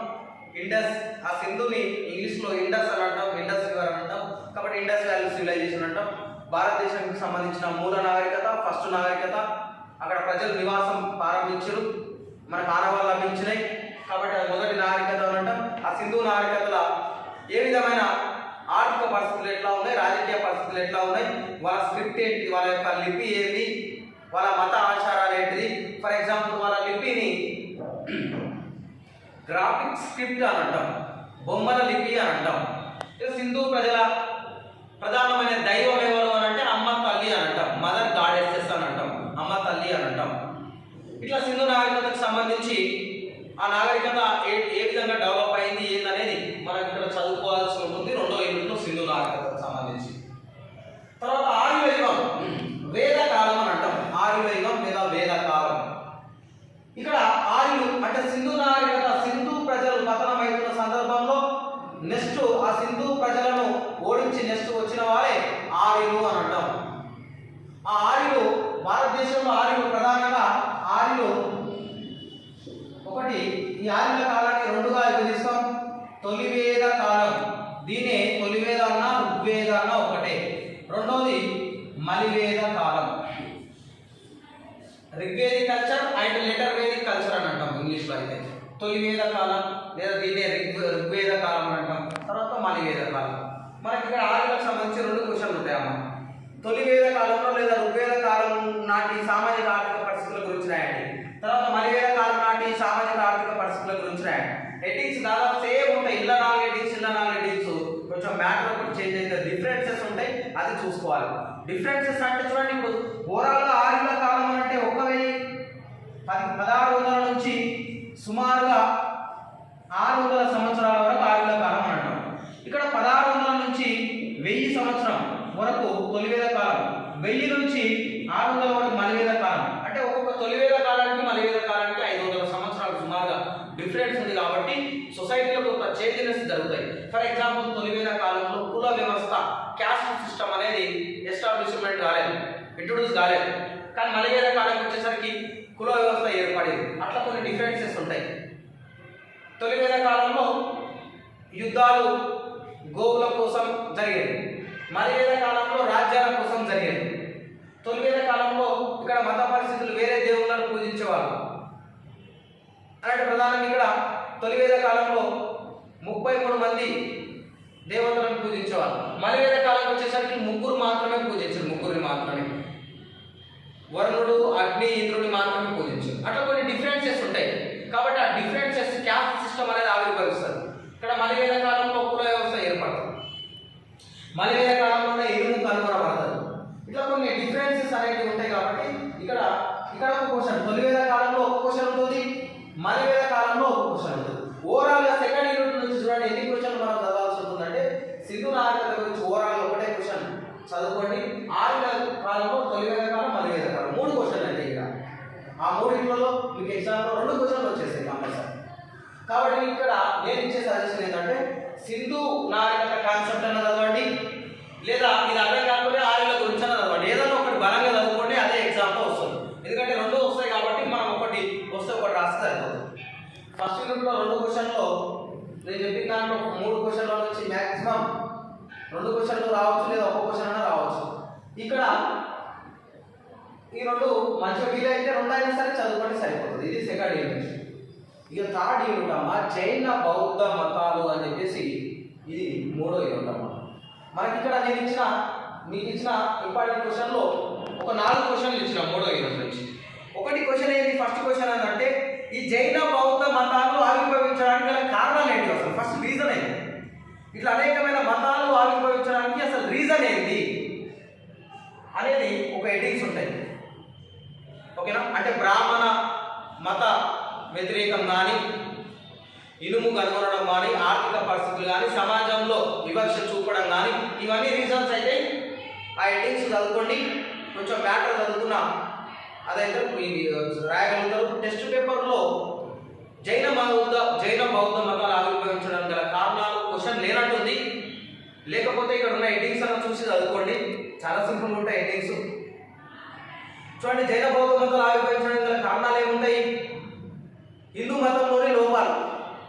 ఇండస్, ఆ సింధుని ఇంగ్లీష్లో ఇండస్ అని అంటాం, ఇండస్ రివర్ అని అంటాం కాబట్టి ఇండస్ వ్యాలీ సివిలైజేషన్ అంటాం. భారతదేశానికి సంబంధించిన మూల నాగరికత, ఫస్ట్ నాగరికత. అక్కడ ప్రజలు నివాసం ప్రారంభించారు, మనకు ఆనవాళ్ళు లభించినాయి కాబట్టి అది మొదటి నాగరికత అని అంటాం. ఆ సింధు నాగరికతలో ఏ విధమైన ఆర్థిక పరిస్థితులు ఎట్లా ఉన్నాయి, రాజకీయ పరిస్థితులు ఎట్లా ఉన్నాయి, వాళ్ళ స్క్రిప్ట్ ఏంటి, వాళ్ళ యొక్క లిపి ఏంటి, వాళ్ళ మత ఆచారాలు ఏంటిది. ఫర్ ఎగ్జాంపుల్ వాళ్ళ లిపిని గ్రాఫిక్ స్క్రిప్ట్ అని అంటాం, బొమ్మల లిపి అని అంటాం. సింధు ప్రజల ప్రధానమైన దైవం ఎవరు అని అంటే అమ్మ తల్లి అని అంటాం, మదర్ గాడెసెస్ అని అంటాం, అమ్మ తల్లి అని అంటాం. ఇట్లా సింధు నాగరికతకు సంబంధించి ఆ నాగరికత ఏ విధంగా డెవలప్ అయింది ఏందనేది మనం ఇక్కడ చదువుకోవాల్సి ఉంటుంది రెండో యూనిట్లో సింధు నాగరికతకు సంబంధించి. తర్వాత ఆర్యుల యుగం, వేద కాలం అని అంటాం. ఆర్యుల యుగం లేదా వేద కాలం. ఇక్కడ ఆర్యులు అంటే సింధు నాగరికత, సింధు ప్రజలు పతనమవుతున్న సందర్భంలో నెక్స్ట్ ఆ సింధు ప్రజలను ఓడించి నెక్స్ట్ వచ్చిన వారే ఆర్యులు అని అంటాం. ఆ ఆర్యులు భారతదేశంలో ఆర్యులు ప్రధానంగా ఆర్యులు ఒకటి, ఈ ఆర్యుల కాలాన్ని 2గా విభజిస్తాం. తొలివేద కాలం, దీనే తొలివేద అన్న ఋగ్వేద అన్న ఒకటే. రెండవది మలివేద కాలం, Rigvedic culture and later Vedic culture అని అంటాం ఇంగ్లీష్లో అయితే. తొలివేద కాలం లేదా దీనే ఋగ్వేద కాలం అని అంటాం. తర్వాత మలివేద కాలం. మనకి ఇక్కడ ఆర్యులకు సంబంధించి 2 క్వశ్చన్లు ఉంటాయమ్మా. తొలివేద కాలంలో లేదా ఋగ్వేద కాలం నాటి సామాజిక ఆర్థిక పరిస్థితుల గురించి రాయండి. తర్వాత మలివేద కాలం నాటి సామాజిక ఆర్థిక పరిస్థితుల గురించి రాయండి. హెడ్డింగ్స్ దాదాపు సేమ్ ఉంటాయి, ఇలా 4 హెడ్డింగ్స్, ఇలా 4 హెడ్డింగ్స్. కొంచెం మ్యాటర్ ఒకటి చేంజ్ అయితే డిఫరెన్సెస్ ఉంటాయి, అది చూసుకోవాలి. డిఫరెన్సెస్ అంటే చూడండి, ఇప్పుడు ఓవరాల్గా ఆర్యుల కాలం అంటే 1600 నుంచి సుమారుగా 600 సంవత్సరాల వరకు ఆర్యుల కాలం అని అంటాం. ఇక్కడ 1600 నుంచి 1000 సంవత్సరం వరకు తొలివేద కాలం, 1000 నుంచి 600 వరకు మలివేద కాలం. అంటే ఒక్కొక్క తొలివేద కాలానికి మలివేద కాలానికి 500 సంవత్సరాలు సుమారుగా డిఫరెన్స్ ఉంది కాబట్టి సొసైటీలో కొంత చేంజెస్ జరుగుతాయి. ఫర్ ఎగ్జాంపుల్ తొలివేద కాలంలో కుల వ్యవస్థ, క్యాస్ట్ సిస్టమ్ అనేది ఎస్టాబ్లిష్మెంట్ కాలేదు, ఇంట్రొడ్యూస్ కాలేదు. కానీ మలివేద కాలంకి వచ్చేసరికి కుల వ్యవస్థ ఏర్పడింది. అట్లా కొన్ని డిఫరెన్సెస్ ఉంటాయి. తొలివేద కాలంలో యుద్ధాలు గోవుల కోసం జరిగేది. మలివేద కాలంలో రాజ్యాల కోసం జరిగేది. తొలివేద కాలంలో ఇక్కడ మత పరిస్థితులు వేరే దేవుళ్ళను పూజించేవాళ్ళు. అలాంటి ప్రధానంగా ఇక్కడ తొలివేద కాలంలో 33 మంది దేవతలను పూజించేవాళ్ళు. మలివేద కాలం వచ్చేసరికి ముగ్గురు మాత్రమే పూజించారు. ముగ్గురిని మాత్రమే, వరుణుడు, అగ్ని, ఇంద్రుని మాత్రమే పూజించారు. అట్లా కొన్ని డిఫరెన్సెస్ ఉంటాయి. కాబట్టి ఆ డిఫరెన్సెస్ క్యాస్ట్ సిస్టమ్ అనేది ఆవిర్భవిస్తారు. ఇక్కడ మలివేద కాలంలో కుల వ్యవస్థ ఏర్పడుతుంది. మలివేద కాలంలోనే ఇరుము కనుగొనబడతారు. ఇట్లా కొన్ని డిఫరెన్సెస్ అనేవి ఉంటాయి. కాబట్టి ఇక్కడ ఒక క్వశ్చన్, తొలివేద కాలంలో ఒక క్వశ్చన్ ఉంటుంది, మలివేద కాలంలో ఒక క్వశ్చన్ ఉంటుంది. ఓవరాల్ గా సెకండ్ యూనిట్ నుంచి చూడండి ఎన్ని క్వశ్చన్లు మనం చదవాల్సి ఉంటుందంటే సింధు నాగరికత గురించి ఓవరాల్ ఒకటే క్వశ్చన్ చదువుకోండి. ఆర్య కాలంలో తొలివేద కాలం, మలివేద కాలం 3 క్వశ్చన్లు అంటే ఇక్కడ ఆ 3 మీకు ఎగ్జామ్లో 2 క్వశ్చన్లు వచ్చేసాయి కంపల్సరీ. కాబట్టి ఇక్కడ నేను ఇచ్చే సజెషన్ ఏంటంటే సింధు నాగరికత కాన్సెప్ట్ అన్న చదవండి, లేదా ఇది అర్థం కాకపోతే ఆర్యుల గురించి అన్న చదవండి. ఏదైనా ఒకటి బలంగా చదువుకోండి, అదే ఎగ్జామ్లో వస్తుంది. ఎందుకంటే 2 వస్తాయి కాబట్టి మనం ఒకటి వస్తే ఒకటి రాస్తే అయిపోతుంది. ఫస్ట్ యూనిట్లో 2 క్వశ్చన్లో నేను చెప్పిన దాంట్లో 3 క్వశ్చన్ల నుంచి మ్యాక్సిమం 2 క్వశ్చన్లు రావచ్చు, లేదా ఒక క్వశ్చన్ అయినా రావచ్చు. ఇక్కడ ఈ 2 మంచిగా వీలైతే 2 అయినా సరే చదువుకుంటే సరిపోతుంది. ఇది సెకండ్ యూనిట్. ఇక థర్డ్ యూనిట్ అమ్మా జైన బౌద్ధ మతాలు అని చెప్పేసి ఇది 3వ యూనిట్ అమ్మా. మనకి ఇక్కడ మీకు ఇచ్చిన ఇంపార్టెంట్ క్వశ్చన్లో ఒక 4 క్వశ్చన్లు ఇచ్చిన 3వ యూనిట్ నుంచి. ఒకటి క్వశ్చన్ ఏంటి, ఫస్ట్ క్వశ్చన్ ఏంటంటే ఈ జైన బౌద్ధ మతాలు ఆవిర్భవించడానికి గల కారణాలు ఏంటి, అసలు ఫస్ట్ రీజన్ ఏంటి, ఇట్లా అనేకమైన మతాలు ఆవిర్భవించడానికి అసలు రీజన్ ఏంటి అనేది ఒక హెడ్డింగ్స్ ఉంటాయి. ఓకేనా, అంటే బ్రాహ్మణ మత వ్యతిరేకం కానీ, ఇనుము కనుగొనడం కానీ, ఆర్థిక పరిస్థితులు కానీ, సమాజంలో వివక్ష చూపడం కానీ, ఇవన్నీ రీజన్స్ అయితే ఆ హెడ్డింగ్స్ చదువుకోండి. కొంచెం మ్యాటర్ చదువుకున్న అదైతే రాయగలుగుతారు. టెస్ట్ పేపర్లో జైన బౌద్ధ మతాలు ఆవిర్భవించడం గల కారణాలు క్వశ్చన్ లేనట్టుంది. లేకపోతే ఇక్కడ ఉన్న హెడ్డింగ్స్ అన్న చూసి చదువుకోండి, చాలా సింపుల్గా ఉంటాయి హెడ్డింగ్స్. చూడండి, జైన బౌద్ధ మతాలు ఆవిర్భవించడం గల కారణాలు ఏముంటాయి? హిందూ మతంలోని లోపాలు,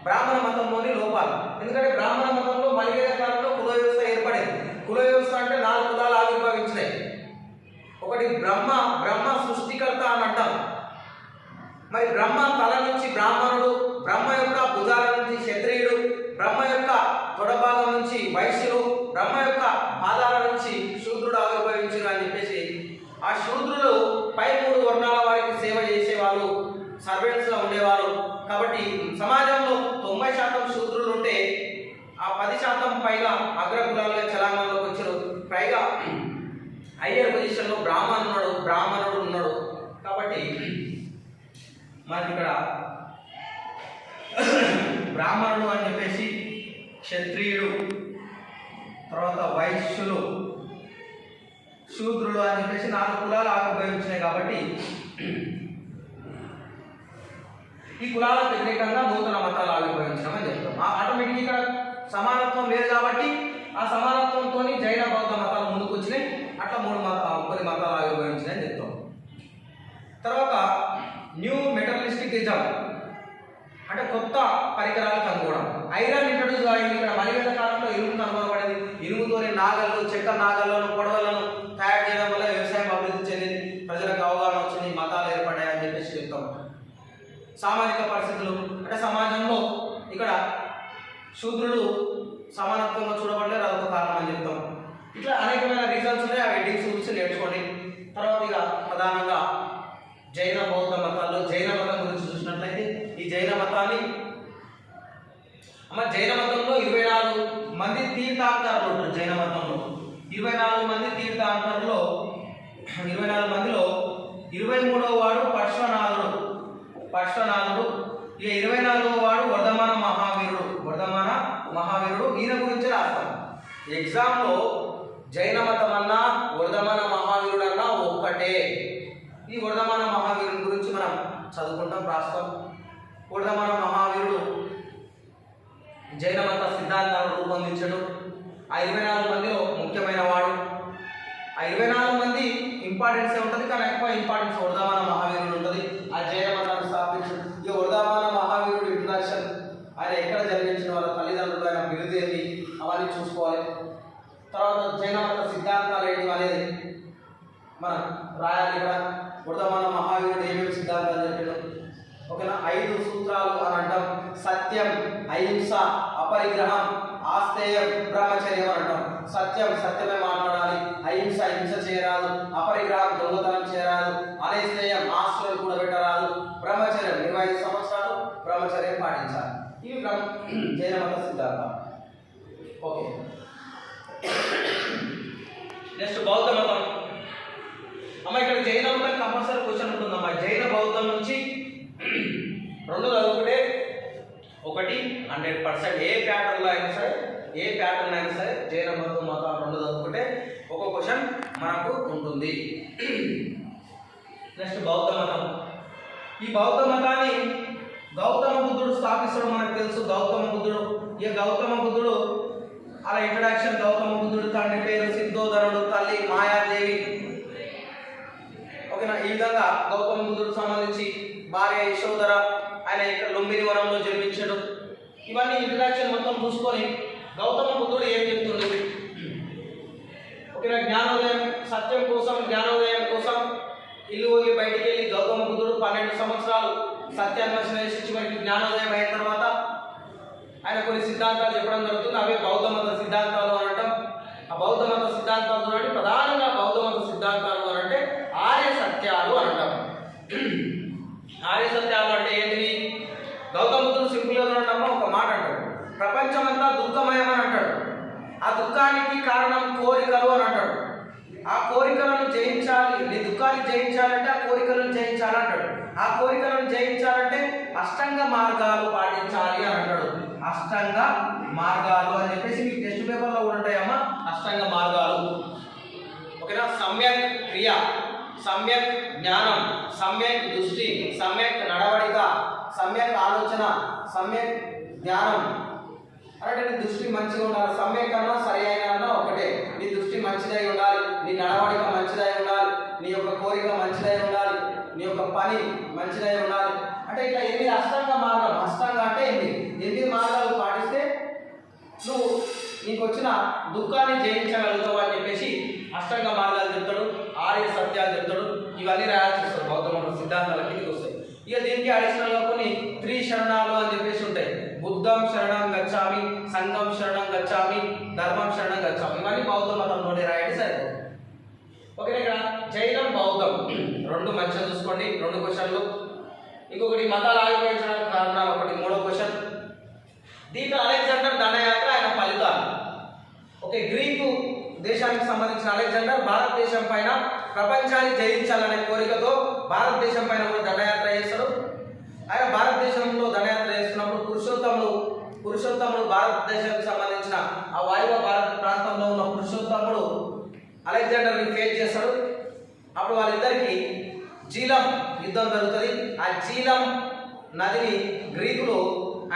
బ్రాహ్మణ మతంలోని లోపాలు. ఎందుకంటే బ్రాహ్మణ మతంలో మలివేద కాలంలో కుల వ్యవస్థ ఏర్పడింది. కుల వ్యవస్థ అంటే 4 కులాలు ఆవిర్భవించినాయి. ఒకటి బ్రహ్మ సృష్టికర్త అని అంటాం. మరి బ్రహ్మ తల నుంచి బ్రాహ్మణుడు, బ్రహ్మ యొక్క భుజాల నుంచి క్షత్రియుడు, బ్రహ్మ యొక్క తొడభాగం నుంచి వైశ్యుడు, బ్రహ్మ యొక్క పాదాల నుంచి శూద్రుడు ఆవిర్భవించారు అని చెప్పేసి ఆ శూద్రులు పై 3 వర్ణాల వారికి సేవ చేసేవాళ్ళు, సర్వెంట్స్గా ఉండేవారు. కాబట్టి సమాజంలో 90% శూద్రులు ఉంటే ఆ 10% పైగా అగ్రకులాలుగా చలామణిలోకి వచ్చారు. పైగా హయ్యర్ పొజిషన్లో బ్రాహ్మణుడు ఉన్నాడు. కాబట్టి మనకి ఇక్కడ బ్రాహ్మణుడు అని చెప్పేసి, క్షత్రియుడు, తర్వాత వైశ్యులు, శూద్రులు అని చెప్పేసి 4 కులాలు ఆవిర్భవించినాయి. కాబట్టి ఈ కులాలకు వ్యతిరేకంగా నూతన మతాలు ఆవిర్భవించడం అని చెప్తాం. ఆటోమేటిక్ ఇక్కడ సమానత్వం లేదు కాబట్టి ఆ సమానత్వంతో జైన బౌద్ధ మతాలు ముందుకు వచ్చినాయి. అట్లా కొన్ని మతాలు ఆవిర్భవించినాయి అని చెప్తాం. తర్వాత న్యూ మెటరలిస్టికిజం అంటే కొత్త పరికరాలు కనుగొనడం. ఐరన్ ఇంట్రడ్యూస్ అయింది. ఇక్కడ మలివేద కాలంలో ఇనుము కనుగొనబడింది. ఇనుముతోనే నాగళ్ళు, చెక్క నాగళ్ళను, కొడవలను తయారు చేయడం వల్ల వ్యవసాయం అభివృద్ధి చెందింది, ప్రజలకు అవగాహన వచ్చింది, మతాలు ఏర్పడ్డాయి అని చెప్పేసి చెప్తాం. సామాజిక పరిస్థితులు అంటే సమాజంలో ఇక్కడ శూద్రులు సమానత్వంగా చూడబడలేరు, అదొక కారణం అని చెప్తాం. ఇట్లా అనేకమైన రీజన్స్ ఉన్నాయి. ఆ హెడ్డింగ్స్ గురించి నేర్చుకోండి. తర్వాత ఇక ప్రధానంగా జైన బౌద్ధ మతాల్లో జైన మతం గురించి చూసినట్లయితే ఈ జైన మతాన్ని జైన మతంలో 24 మంది తీర్థాంకరులు ఉంటారు. జైన మతంలో 24 మంది తీర్థాంకరుల్లో 24 మందిలో 23వ వాడు పశ్వనాథుడు. ఇక 24వ వాడు వర్ధమాన మహావీరుడు. ఈయన గురించి రాస్తాం ఎగ్జామ్లో. జైన మతం అన్నా వర్ధమాన మహావీరుడు అన్నా ఒక్కటే. ఈ వర్ధమాన మహావీరుడి గురించి మనం చదువుకుంటాం, రాస్తాం. వర్ధమాన మహావీరుడు జైన మత సిద్ధాంతాలను రూపొందించడు. ఆ 24 మందిలో ముఖ్యమైన వాడు. ఆ 24 మంది ఇంపార్టెన్స్ ఉంటుంది, కానీ ఎక్కువ ఇంపార్టెన్స్ వర్ధమాన మహావీరుడు ఉంటుంది. ఆ జైన మతాన్ని స్థాపించడు. ఈ వర్ధమాన మహావీరుడు ఇంట్రడక్షన్ ఆయన ఎక్కడ జన్మించిన, వాళ్ళ తల్లిదండ్రులు, ఆయన తర్వాత జైన మత సిద్ధాంతాలు ఏంటి అనేది మనం రాయాలి. ఇక్కడ బుద్ధమాన మహావీరుడు ఏమేమి సిద్ధాంతాలు చెప్పాడు, ఓకేనా. 5 సూత్రాలు అని అంటాం. సత్యం, అహింస, అపరిగ్రహం, ఆస్తేయం, బ్రహ్మచర్యం అని అంటాం. సత్యమే మాట్లాడాలి, అహింస హింస చేయరాదు, అపరిగ్రహం దొంగతనం చేయరాదు, అనేస్తేయం ఆస్తులు కూడా పెట్టరాదు, బ్రహ్మచర్యం 25 సంవత్సరాలు బ్రహ్మచర్యం పాటించాలి. ఇవి జైన మత సిద్ధాంతాలు. ఓకే, నెక్స్ట్ బౌద్ధ మతం. అమ్మ ఇక్కడ జైన మతం కంపల్సరీ క్వశ్చన్ ఉంటుందమ్మా. జైన బౌద్ధం నుంచి 2 చదువుకుంటే 100% ఏ ప్యాటర్న్లో అయినా సరే జైన బౌద్ధ మతం 2 చదువుకుంటే ఒక క్వశ్చన్ మనకు ఉంటుంది. నెక్స్ట్ బౌద్ధ మతం. ఈ బౌద్ధ మతాన్ని గౌతమ బుద్ధుడు స్థాపిస్తాడు, మనకు తెలుసు. గౌతమ బుద్ధుడు అలా ఇంట్రడక్షన్. గౌతమ బుద్ధుడు తండ్రి పేరు సిద్ధోదరుడు, తల్లి మాయాదేవి, ఓకేనా. ఈ విధంగా గౌతమ బుద్ధుడికి సంబంధించి భార్య యశోధర, ఆయన ఇక్కడ లుంబిని వనంలో జన్మించాడు. ఇవన్నీ ఇంట్రడక్షన్ మొత్తం చూసుకొని గౌతమ బుద్ధుడు ఏం చెప్తుండే, ఓకేనా. జ్ఞానోదయం, సత్యం కోసం, జ్ఞానోదయం కోసం ఇల్లు వదిలి బయటికి వెళ్ళి గౌతమ బుద్ధుడు 12 సంవత్సరాలు సత్యాన్వేషణ చేసి చివరికి జ్ఞానోదయం అయిన తర్వాత ఆయన కొన్ని సిద్ధాంతాలు చెప్పడం జరుగుతుంది. అవే బౌద్ధ మత సిద్ధాంతాలు అనటం. ఆ బౌద్ధ మత సిద్ధాంతాలు చూడండి, ప్రధానంగా బౌద్ధ మత సిద్ధాంతాలు అనంటే ఆర్య సత్యాలు అనటం. ఆర్య సత్యాలు అంటే ఏంటివి? గౌతమ బుద్ధుడు సింపుల్గా చూడటం ఒక మాట అంటాడు, ప్రపంచమంతా దుఃఖమయం అని అంటాడు. ఆ దుఃఖానికి కారణం కోరికలు అని అంటాడు. ఆ కోరికలను జయించాలి, నీ దుఃఖాన్ని జయించాలంటే ఆ కోరికలను జయించాలంటాడు. ఆ కోరికలను జయించాలంటే అష్టాంగ మార్గాలు పాటించాలి అని అంటాడు. అష్టాంగ మార్గాలు అని చెప్పేసి మీకు టెస్ట్ పేపర్లో కూడా ఉంటాయమ్మా, అష్టాంగ మార్గాలు, ఓకేనా. సమ్యక్ క్రియ, సమ్యక్ జ్ఞానం, సమ్యక్ దృష్టి, సమ్యక్ నడవడిక, సమ్యక్ ఆలోచన, సమ్యక్ జ్ఞానం అంటే నీ దృష్టి మంచిగా ఉండాలి. సమ్యక్ అన్నా సరి అయినా ఒకటే. నీ దృష్టి మంచిదై ఉండాలి, నీ నడవడిక మంచిదై ఉండాలి, నీ యొక్క కోరిక మంచిదై ఉండాలి, నీ యొక్క పని మంచిదై ఉండాలి. అంటే ఇట్లా 8 అష్టాంగ మార్గాలు. అష్టాంగ అంటే 8 మార్గాలు పాటిస్తే నువ్వు నీకు వచ్చిన దుఃఖాన్ని జయించగలుగుతావు అని చెప్పేసి అష్టాంగ మార్గాలు చెప్తాడు, ఆర్య సత్యాలు చెప్తాడు. ఇవన్నీ రాయాల్సి వస్తుంది, బౌద్ధ మత సిద్ధాంతాల కిందకి వస్తాయి. ఇక దీనికి అడిషనల్గా కొన్ని 3 శరణాలు అని చెప్పేసి ఉంటాయి. బుద్ధం శరణం గచ్చామి, సంఘం శరణం గచ్చామి, ధర్మం శరణం గచ్చామి. ఇవన్నీ బౌద్ధ మతంలోనే రాయండి సరిపోతుంది. ఓకే, ఇక్కడ జైనం బౌద్ధం 2 మంచిగా చూసుకోండి. 2 క్వశ్చన్లు. ఇంకొకటి మతాలు ఆవిర్భవించడానికి కారణాలు, ఒకటి 3వ క్వశ్చన్. దీంట్లో అలెగ్జాండర్ దండయాత్ర, ఆయన ఫలితాలు. ఓకే, గ్రీకు దేశానికి సంబంధించిన అలెగ్జాండర్ భారతదేశం పైన ప్రపంచాన్ని జయించాలనే కోరికతో భారతదేశం పైన కూడా దండయాత్ర చేస్తాడు. ఆయన భారతదేశంలో దండయాత్ర చేస్తున్నప్పుడు పురుషోత్తముడు భారతదేశానికి సంబంధించిన ఆ వాయువ భారత ప్రాంతంలో ఉన్న పురుషోత్తముడు అలెగ్జాండర్ని ఫేస్ చేస్తాడు. అప్పుడు వాళ్ళిద్దరికి జీలం యుద్ధం జరుగుతుంది. ఆ జీలం నదిని గ్రీకులు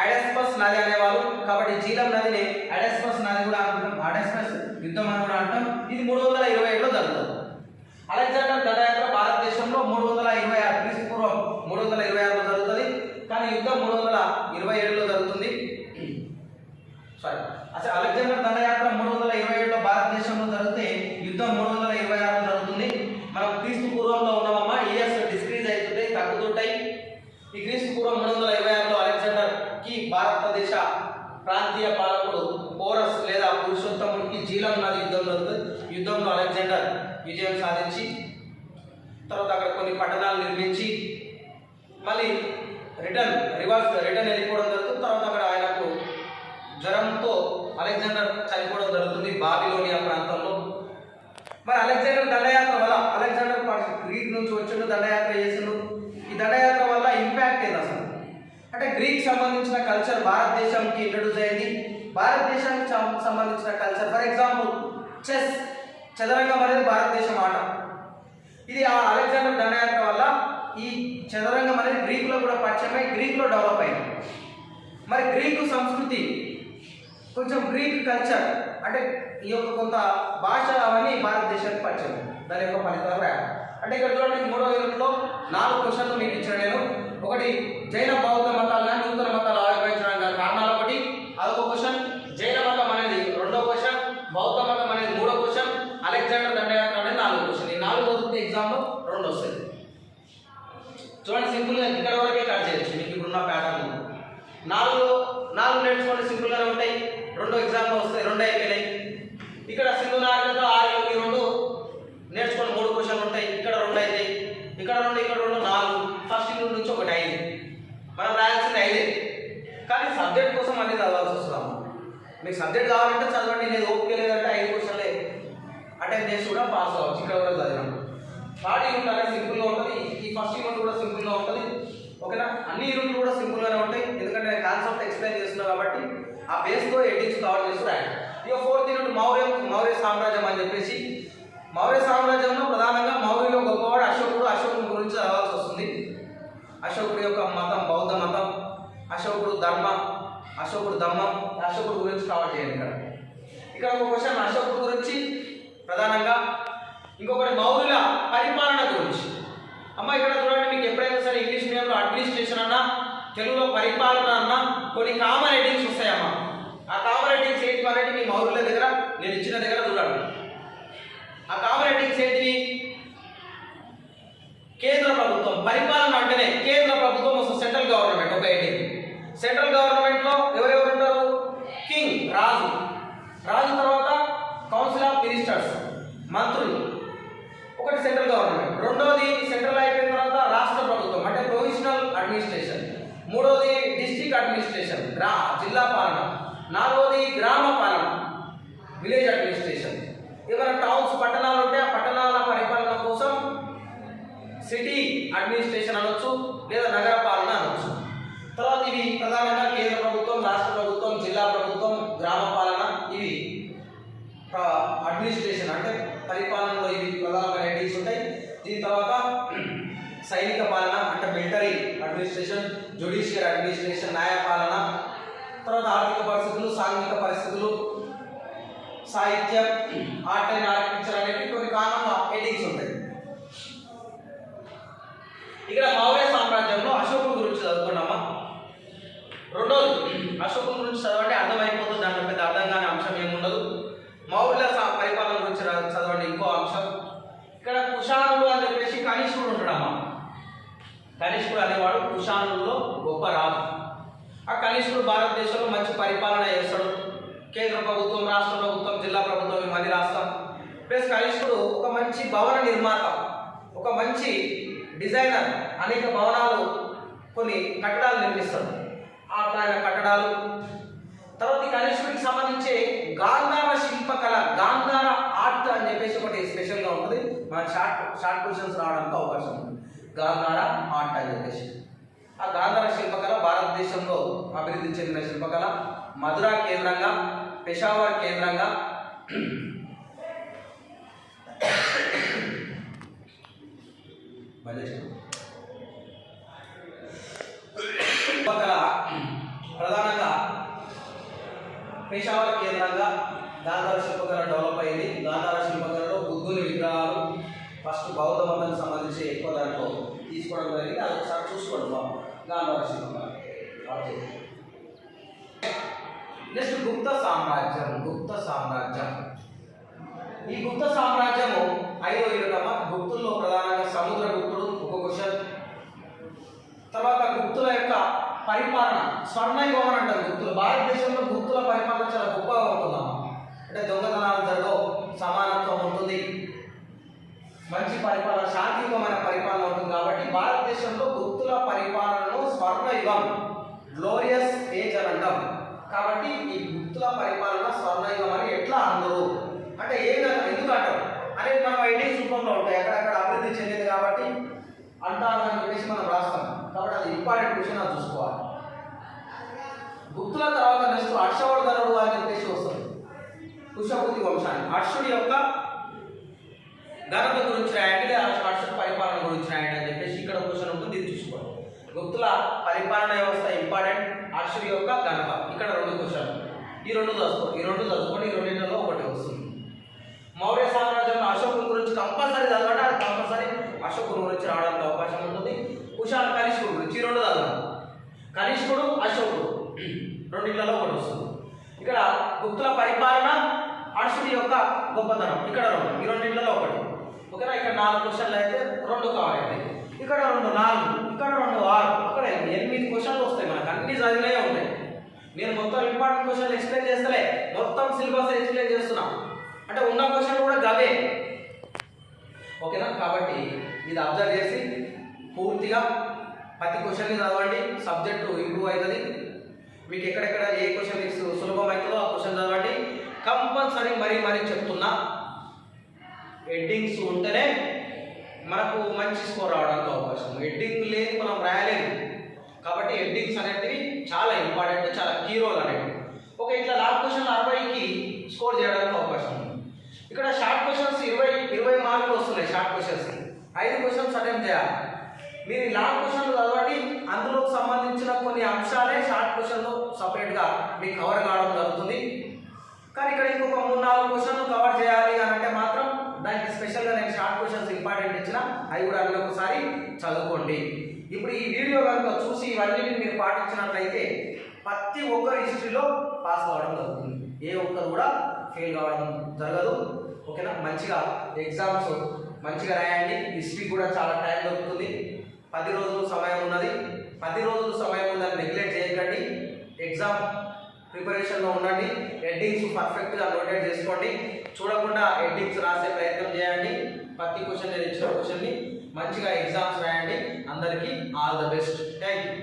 ఐడస్పస్ నది అనేవాళ్ళు, కాబట్టి జీలం నదిని ఐడస్పస్ నది కూడా అంటాం, ఐడస్పస్ యుద్ధం అని కూడా అంటాం. ఇది 327లో జరుగుతుంది. అలెగ్జాండర్ దండయాత్ర భారతదేశంలో 326 క్రీస్తుపూర్వం 326లో జరుగుతుంది. కానీ యుద్ధం 327లో జరుగుతుంది. సారీ, అసలు అలెగ్జాండర్ దండయాత్ర 327లో భారతదేశంలో జరిగితే యుద్ధం 326లో జరుగుతుంది. మనం క్రీస్తు పూర్వంలో ఉన్నామమ్మా, ఇయర్స్ డిస్క్రీజ్ అవుతుంటాయి, తగ్గుతుంటాయి. ఈ క్రీస్తు పూర్వం 326లో అలెగ్జాండర్కి భారతదేశ ప్రాంతీయ పాలకుడు పోరస్ లేదా పురుషోత్తముడికి జీలం నది యుద్ధం జరుగుతుంది. యుద్ధంలో అలెగ్జాండర్ విజయం సాధించి తర్వాత అక్కడ కొన్ని పట్టణాలు నిర్మించి మళ్ళీ రిటర్న్ వెళ్ళిపోవడం జరుగుతుంది. తర్వాత అక్కడ ఆయనకు జ్వరంతో అలెగ్జాండర్ చనిపోవడం జరుగుతుంది బాబిలోనియా ప్రాంతంలో. మరి అలెగ్జాండర్ దండయాత్ర వల్ల, అలెగ్జాండర్ గ్రీక్ నుంచి వచ్చిండు, దండయాత్ర చేసిండు. ఈ దండయాత్ర వల్ల ఇంపాక్ట్ ఏంది అసలు అంటే గ్రీక్ సంబంధించిన కల్చర్ భారతదేశంకి ఇంట్రడ్యూస్ అయింది. భారతదేశానికి సంబంధించిన కల్చర్, ఫర్ ఎగ్జాంపుల్ చెస్, చదరంగం అనేది భారతదేశం ఆట. ఇది ఆ అలెగ్జాండర్ దండయాత్ర వల్ల ఈ చదరంగం అనేది గ్రీకులో కూడా పరిచయమై గ్రీకులో డెవలప్ అయింది. మరి గ్రీకు సంస్కృతి, కొంచెం గ్రీక్ కల్చర్ అంటే ఈ యొక్క కొంత భాష అవన్నీ భారతదేశానికి పరిచయం. దాని యొక్క ఫలితాలు రాయాలి. అంటే ఇక్కడ చూడండి, 3వ యూనిట్లో 4 క్వశ్చన్లు మీకు ఇచ్చాను నేను. ఒకటి జైన బౌద్ధ మతాలు కానీ నూతన మతాలు ఆవిర్భవించడానికి కారణాలు, ఒకటి అదొక క్వశ్చన్. జైన మతం అనేది 2వ క్వశ్చన్, బౌద్ధ మతం అనేది ఎగ్జామ్లో 2 వస్తాయి. చూడండి సింపుల్గా ఇక్కడ వరకే కట్ చేయొచ్చు మీకు ఇప్పుడున్న ప్యాటర్న్. 4 నేర్చుకోండి సింపుల్గానే ఉంటాయి. 2 ఎగ్జామ్లో వస్తాయి, 2 అయిపోయినాయి. ఇక్కడ సింధు నాగరికత 6 ఈ 2 నేర్చుకోండి, 3 క్వశ్చన్లు ఉంటాయి. ఇక్కడ 2 అవుతాయి, ఇక్కడ 2, ఇక్కడ 2, 4. ఫస్ట్ యూనిట్ నుంచి ఒకటి 5. మనం రాయాల్సింది 5. కానీ సబ్జెక్ట్ కోసం అన్నీ చదవాల్సి వస్తున్నాము. మీకు సబ్జెక్ట్ కావాలంటే చదవండి, నేను ఓపిక లేదంటే 5 క్వశ్చన్లే అటెండ్ చేసి కూడా పాస్ అవ్వచ్చు. ఇక్కడ కూడా చదివాను. థర్డ్ యూనిట్ అనేది సింపుల్గా ఉంటుంది. ఈ ఫస్ట్ యూనిట్ కూడా సింపుల్గా ఉంటుంది. ఓకేనా, అన్ని యూనిట్లు కూడా సింపుల్గానే ఉంటాయి, ఎందుకంటే నేను కాన్సెప్ట్ ఎక్స్ప్లెయిన్ చేస్తున్నాను కాబట్టి ఆ బేస్తో ఎడిట్స్ కవర్ చేస్తూ రాయండి. ఇక ఫోర్త్ యూనిట్ మౌర్య సామ్రాజ్యం అని చెప్పేసి, మౌర్య సామ్రాజ్యంలో ప్రధానంగా మౌర్యులో గొప్పవాడు అశోకుడు. అశోకుని గురించి చదవాల్సి వస్తుంది. అశోకుడి యొక్క మతం బౌద్ధ మతం, అశోకుడు ధర్మం, అశోకుడు దమ్మం, అశోకుడు గురించి కవర్ చేయండి. ఇక్కడ ఒక క్వశ్చన్ అశోకుడు గురించి ప్రధానంగా, ఇంకొకటి మౌర్యుల పరిపాలన గురించి. అమ్మ ఇక్కడ చూడండి, మీకు ఎప్పుడైనా సరే ఇంగ్లీష్ మీడియంలో అడ్మినిస్ట్రేషన్ అన్నా తెలుగులో పరిపాలన అన్నా కొన్ని కామన్ హెడ్డింగ్స్ వస్తాయమ్మా. ఆ కామన్ హెడ్డింగ్స్ ఏంటి అనేది మీ మౌర్యుల దగ్గర నేను ఇచ్చిన దగ్గర చూడండి. ఆ కామన్ హెడ్డింగ్స్ ఏంటి? కేంద్ర ప్రభుత్వం, పరిపాలన అంటేనే కేంద్ర ప్రభుత్వం వస్తుంది, సెంట్రల్ గవర్నమెంట్ ఒక హెడ్డింగ్. సెంట్రల్ గవర్నమెంట్లో ఎవరెవరు ఉంటారు? కింగ్, రాజు. రాజు తర్వాత కౌన్సిల్ ఆఫ్ మినిస్టర్స్, మంత్రులు, ఒకటి సెంట్రల్ గవర్నమెంట్. రెండోది సెంట్రల్ అయిపోయిన తర్వాత రాష్ట్ర ప్రభుత్వం అంటే ప్రొవిజనల్ అడ్మినిస్ట్రేషన్. మూడోది డిస్ట్రిక్ట్ అడ్మినిస్ట్రేషన్, జిల్లా పాలన. నాలుగోది గ్రామ పాలన, విలేజ్ అడ్మినిస్ట్రేషన్. ఏమైనా టౌన్స్ పట్టణాలు ఉంటే ఆ పట్టణాల పరిపాలన కోసం సిటీ అడ్మినిస్ట్రేషన్ అనొచ్చు, లేదా నగర పాలన అనొచ్చు. తర్వాత ఇవి ప్రధానంగా కేంద్ర ప్రభుత్వం, రాష్ట్ర ప్రభుత్వం, జిల్లా ప్రభుత్వం, గ్రామ పాలన, ఇవి అడ్మినిస్ట్రేషన్ అంటే పరిపాలనలో ఇవి ప్రధానమైన హెడ్డింగ్స్ ఉంటాయి. దీని తర్వాత సైనిక పాలన అంటే మిలిటరీ అడ్మినిస్ట్రేషన్, జ్యుడిషియల్ అడ్మినిస్ట్రేషన్, న్యాయపాలన. తర్వాత ఆర్థిక పరిస్థితులు, సాంఘిక పరిస్థితులు, సాహిత్యం, ఆర్ట్ అండ్ ఆర్కిటెక్చర్ అనేవి కొన్ని కామన్ హెడ్డింగ్స్ ఉంటాయి. ఇక్కడ మౌర్య సామ్రాజ్యంలో అశోకుడు గురించి చదువుకున్నామా. రెండోది అశోకుడు గురించి చదవండి, అర్థమైపోతుంది. దాంట్లో పెద్ద అర్థం కాని అంశం ఏముండదు. మౌర్యుల పరిపాలన గురించి చదవండి. ఇంకో అంశం ఇక్కడ కుషాణుడు అని చెప్పేసి కనిష్కుడు ఉంటాడమ్మా. కనిష్కుడు అనేవాడు కుషాణుల్లో గొప్ప రాజు. ఆ కనిష్కుడు భారతదేశంలో మంచి పరిపాలన చేస్తాడు. కేంద్ర ప్రభుత్వం, రాష్ట్ర ప్రభుత్వం, జిల్లా ప్రభుత్వం ఇవన్నీ రాస్తాం. ప్లస్ కనిష్కుడు ఒక మంచి భవన నిర్మాత, ఒక మంచి డిజైనర్. అనేక భవనాలు, కొన్ని కట్టడాలు నిర్మిస్తాడు. అట్లాంటి కట్టడాలు. తర్వాత ఈ కనిష్కుడికి సంబంధించి గాంధార శిల్పకళ, గాంధార ఆర్ట్ అని చెప్పేసి ఒకటి స్పెషల్గా ఉంటుంది. మన షార్ట్ క్వశ్చన్స్ రావడానికి అవకాశం ఉంది. గాంధార ఆర్ట్ అని చెప్పేసి ఆ గాంధార శిల్పకళ భారతదేశంలో అభివృద్ధి చెందిన శిల్పకళ. మధుర కేంద్రంగా, పెషావర్ కేంద్రంగా, శిల్పకళ ప్రధానంగా పెషావర్ కేంద్రంగా గాంధార శిల్పకళ డెవలప్ అయింది. గాంధార శిల్పకళలో బుద్ధుని విగ్రహాలు ఫస్ట్ బౌద్ధ మతానికి సంబంధించి ఎక్కువ దాంట్లో తీసుకోవడం జరిగింది. అది ఒకసారి చూసుకోండి బాబు. గాంధార శిల్పకళ. నెక్స్ట్ గుప్త సామ్రాజ్యం. గుప్త సామ్రాజ్యం, ఈ గుప్త సామ్రాజ్యము 5వ యూనిట్. గుప్తుల్లో ప్రధానంగా సముద్రగుప్తుడు ఒక క్వశ్చన్. తర్వాత గుప్తుల యొక్క పరిపాలన, స్వర్ణయుగం అని అంటారు గుప్తులు. భారతదేశంలో గుప్తుల పరిపాలన చాలా గొప్పగా ఉంటుందమ్మా. అంటే దొంగతనాలు జరగవు, సమానత్వం ఉంటుంది, మంచి పరిపాలన, శాంతియుతమైన పరిపాలన ఉంటుంది. కాబట్టి భారతదేశంలో గుప్తుల పరిపాలనను స్వర్ణయుగం, గ్లోరియస్ ఏజ్ అని అంటాం. కాబట్టి ఈ గుప్తుల పరిపాలన స్వర్ణయుగం అని ఎట్లా అందరూ అంటే ఎందుకు అంటారు అనేది మనం ఐడియాస్ రూపంలో ఉంటాయి. అక్కడక్కడ అభివృద్ధి చెందింది కాబట్టి అంటారు అని చెప్పేసి మనం రాస్తాం. కాబట్టి అది ఇంపార్టెంట్ క్వశ్చన్, అది చూసుకోవాలి. గుప్తుల తర్వాత నెక్స్ట్ హర్షవర్ధనుడు అని చెప్పేసి వస్తుంది. కుషబుద్ధి వంశాన్ని, హర్షుడి యొక్క ఘనత గురించి రాయండి, హర్షుడి పరిపాలన గురించి రాయండి అని చెప్పేసి ఇక్కడ క్వశ్చన్ ఉంటుంది. ఇది చూసుకోండి. గుప్తుల పరిపాలన వ్యవస్థ ఇంపార్టెంట్, హర్షుడి యొక్క ఘనత. ఇక్కడ 2 క్వశ్చన్లు. ఈ 2 చదువుకోండి. ఈ రెండింటిలో ఒకటి వస్తుంది. మౌర్య సామ్రాజ్యంలో అశోకుని గురించి కంపల్సరీ చదవండి. అది కంపల్సరీ అశోకుని గురించి రావడానికి అవకాశం ఉంటుంది. కనిష్కుడు గురించి 2 చదవండి. కనిష్కుడు, అశోకుడు రెండింటిలో ఒకటి వస్తుంది. ఇక్కడ గుప్తుల పరిపాలన, హర్షుడి యొక్క గొప్పతనం ఇక్కడ 2. ఈ రెండింటిలో ఒకటి. ఓకేనా. ఇక్కడ 4 క్వశ్చన్లు అయితే 2 కవర్ అవుతాయి, ఇక్కడ 2 4, ఇక్కడ 2 6, అక్కడ 8 క్వశ్చన్లు వస్తాయి. మనకు అన్ని చదివినే ఉంటాయి. నేను మొత్తం ఇంపార్టెంట్ క్వశ్చన్లు ఎక్స్ప్లెయిన్ చేస్తలే, మొత్తం సిలబస్ ఎక్స్ప్లెయిన్ చేస్తున్నా. అంటే ఉన్న క్వశ్చన్ కూడా గవే. ఓకేనా. కాబట్టి ఇది అబ్జర్వ్ చేసి పూర్తిగా ప్రతి క్వశ్చన్ని చదవండి. సబ్జెక్టు ఇంప్రూవ్ అవుతుంది. మీకు ఎక్కడెక్కడ ఏ క్వశ్చన్ మీకు సులభం అవుతుందో ఆ క్వశ్చన్ చదవండి. కంపల్సరీ మరీ చెప్తున్నా, హెడ్డింగ్స్ ఉంటేనే మనకు మంచి స్కోర్ రావడానికి అవకాశం. హెడ్డింగ్ లేదు మనం రాయలేము. కాబట్టి హెడ్డింగ్స్ అనేటివి చాలా ఇంపార్టెంట్, చాలా కీ రోల్ అనేవి. ఓకే, ఇట్లా లాంగ్ క్వశ్చన్ 60కి స్కోర్ చేయడానికి అవకాశం ఉంది. ఇక్కడ షార్ట్ క్వశ్చన్స్ 20 మార్కులు వస్తున్నాయి. షార్ట్ క్వశ్చన్స్ 5 క్వశ్చన్స్ అటెంప్ట్ చేయాలి. మీరు ఈ లాంగ్ క్వశ్చన్లు చదవండి, అందులోకి సంబంధించిన కొన్ని అంశాలే షార్ట్ క్వశ్చన్లో సపరేట్గా మీకు కవర్ కావడం జరుగుతుంది. కానీ ఇక్కడ ఇంకొక 3-4 క్వశ్చన్లు కవర్ చేయాలి అని అంటే మాత్రం దానికి స్పెషల్గా నేను షార్ట్ క్వశ్చన్స్ ఇంపార్టెంట్ ఇచ్చిన, అవి కూడా అన్ని ఒకసారి చదువుకోండి. ఇప్పుడు ఈ వీడియో కనుక చూసి ఇవన్నిటిని మీరు పాటించినట్లయితే ప్రతి ఒక్కరు హిస్టరీలో పాస్ కావడం జరుగుతుంది. ఏ ఒక్కరు కూడా ఫెయిల్ కావడం జరగదు. ఓకేనా. మంచిగా ఎగ్జామ్స్ మంచిగా రాయండి. హిస్టరీ కూడా చాలా టైం దొరుకుతుంది. 10 రోజులు సమయం ఉన్నది. 10 రోజులు సమయం ఉందని నెగ్లెక్ట్ చేయకండి. ఎగ్జామ్ ప్రిపరేషన్లో ఉండండి. హెడ్డింగ్స్ పర్ఫెక్ట్గా నోటేట్ చేసుకోండి. చూడకుండా హెడ్డింగ్స్ రాసే ప్రయత్నం చేయండి. ప్రతి క్వశ్చన్ నేను ఇచ్చిన క్వశ్చన్ని మంచిగా ఎగ్జామ్స్ రాయండి. అందరికీ all the best. Thank you.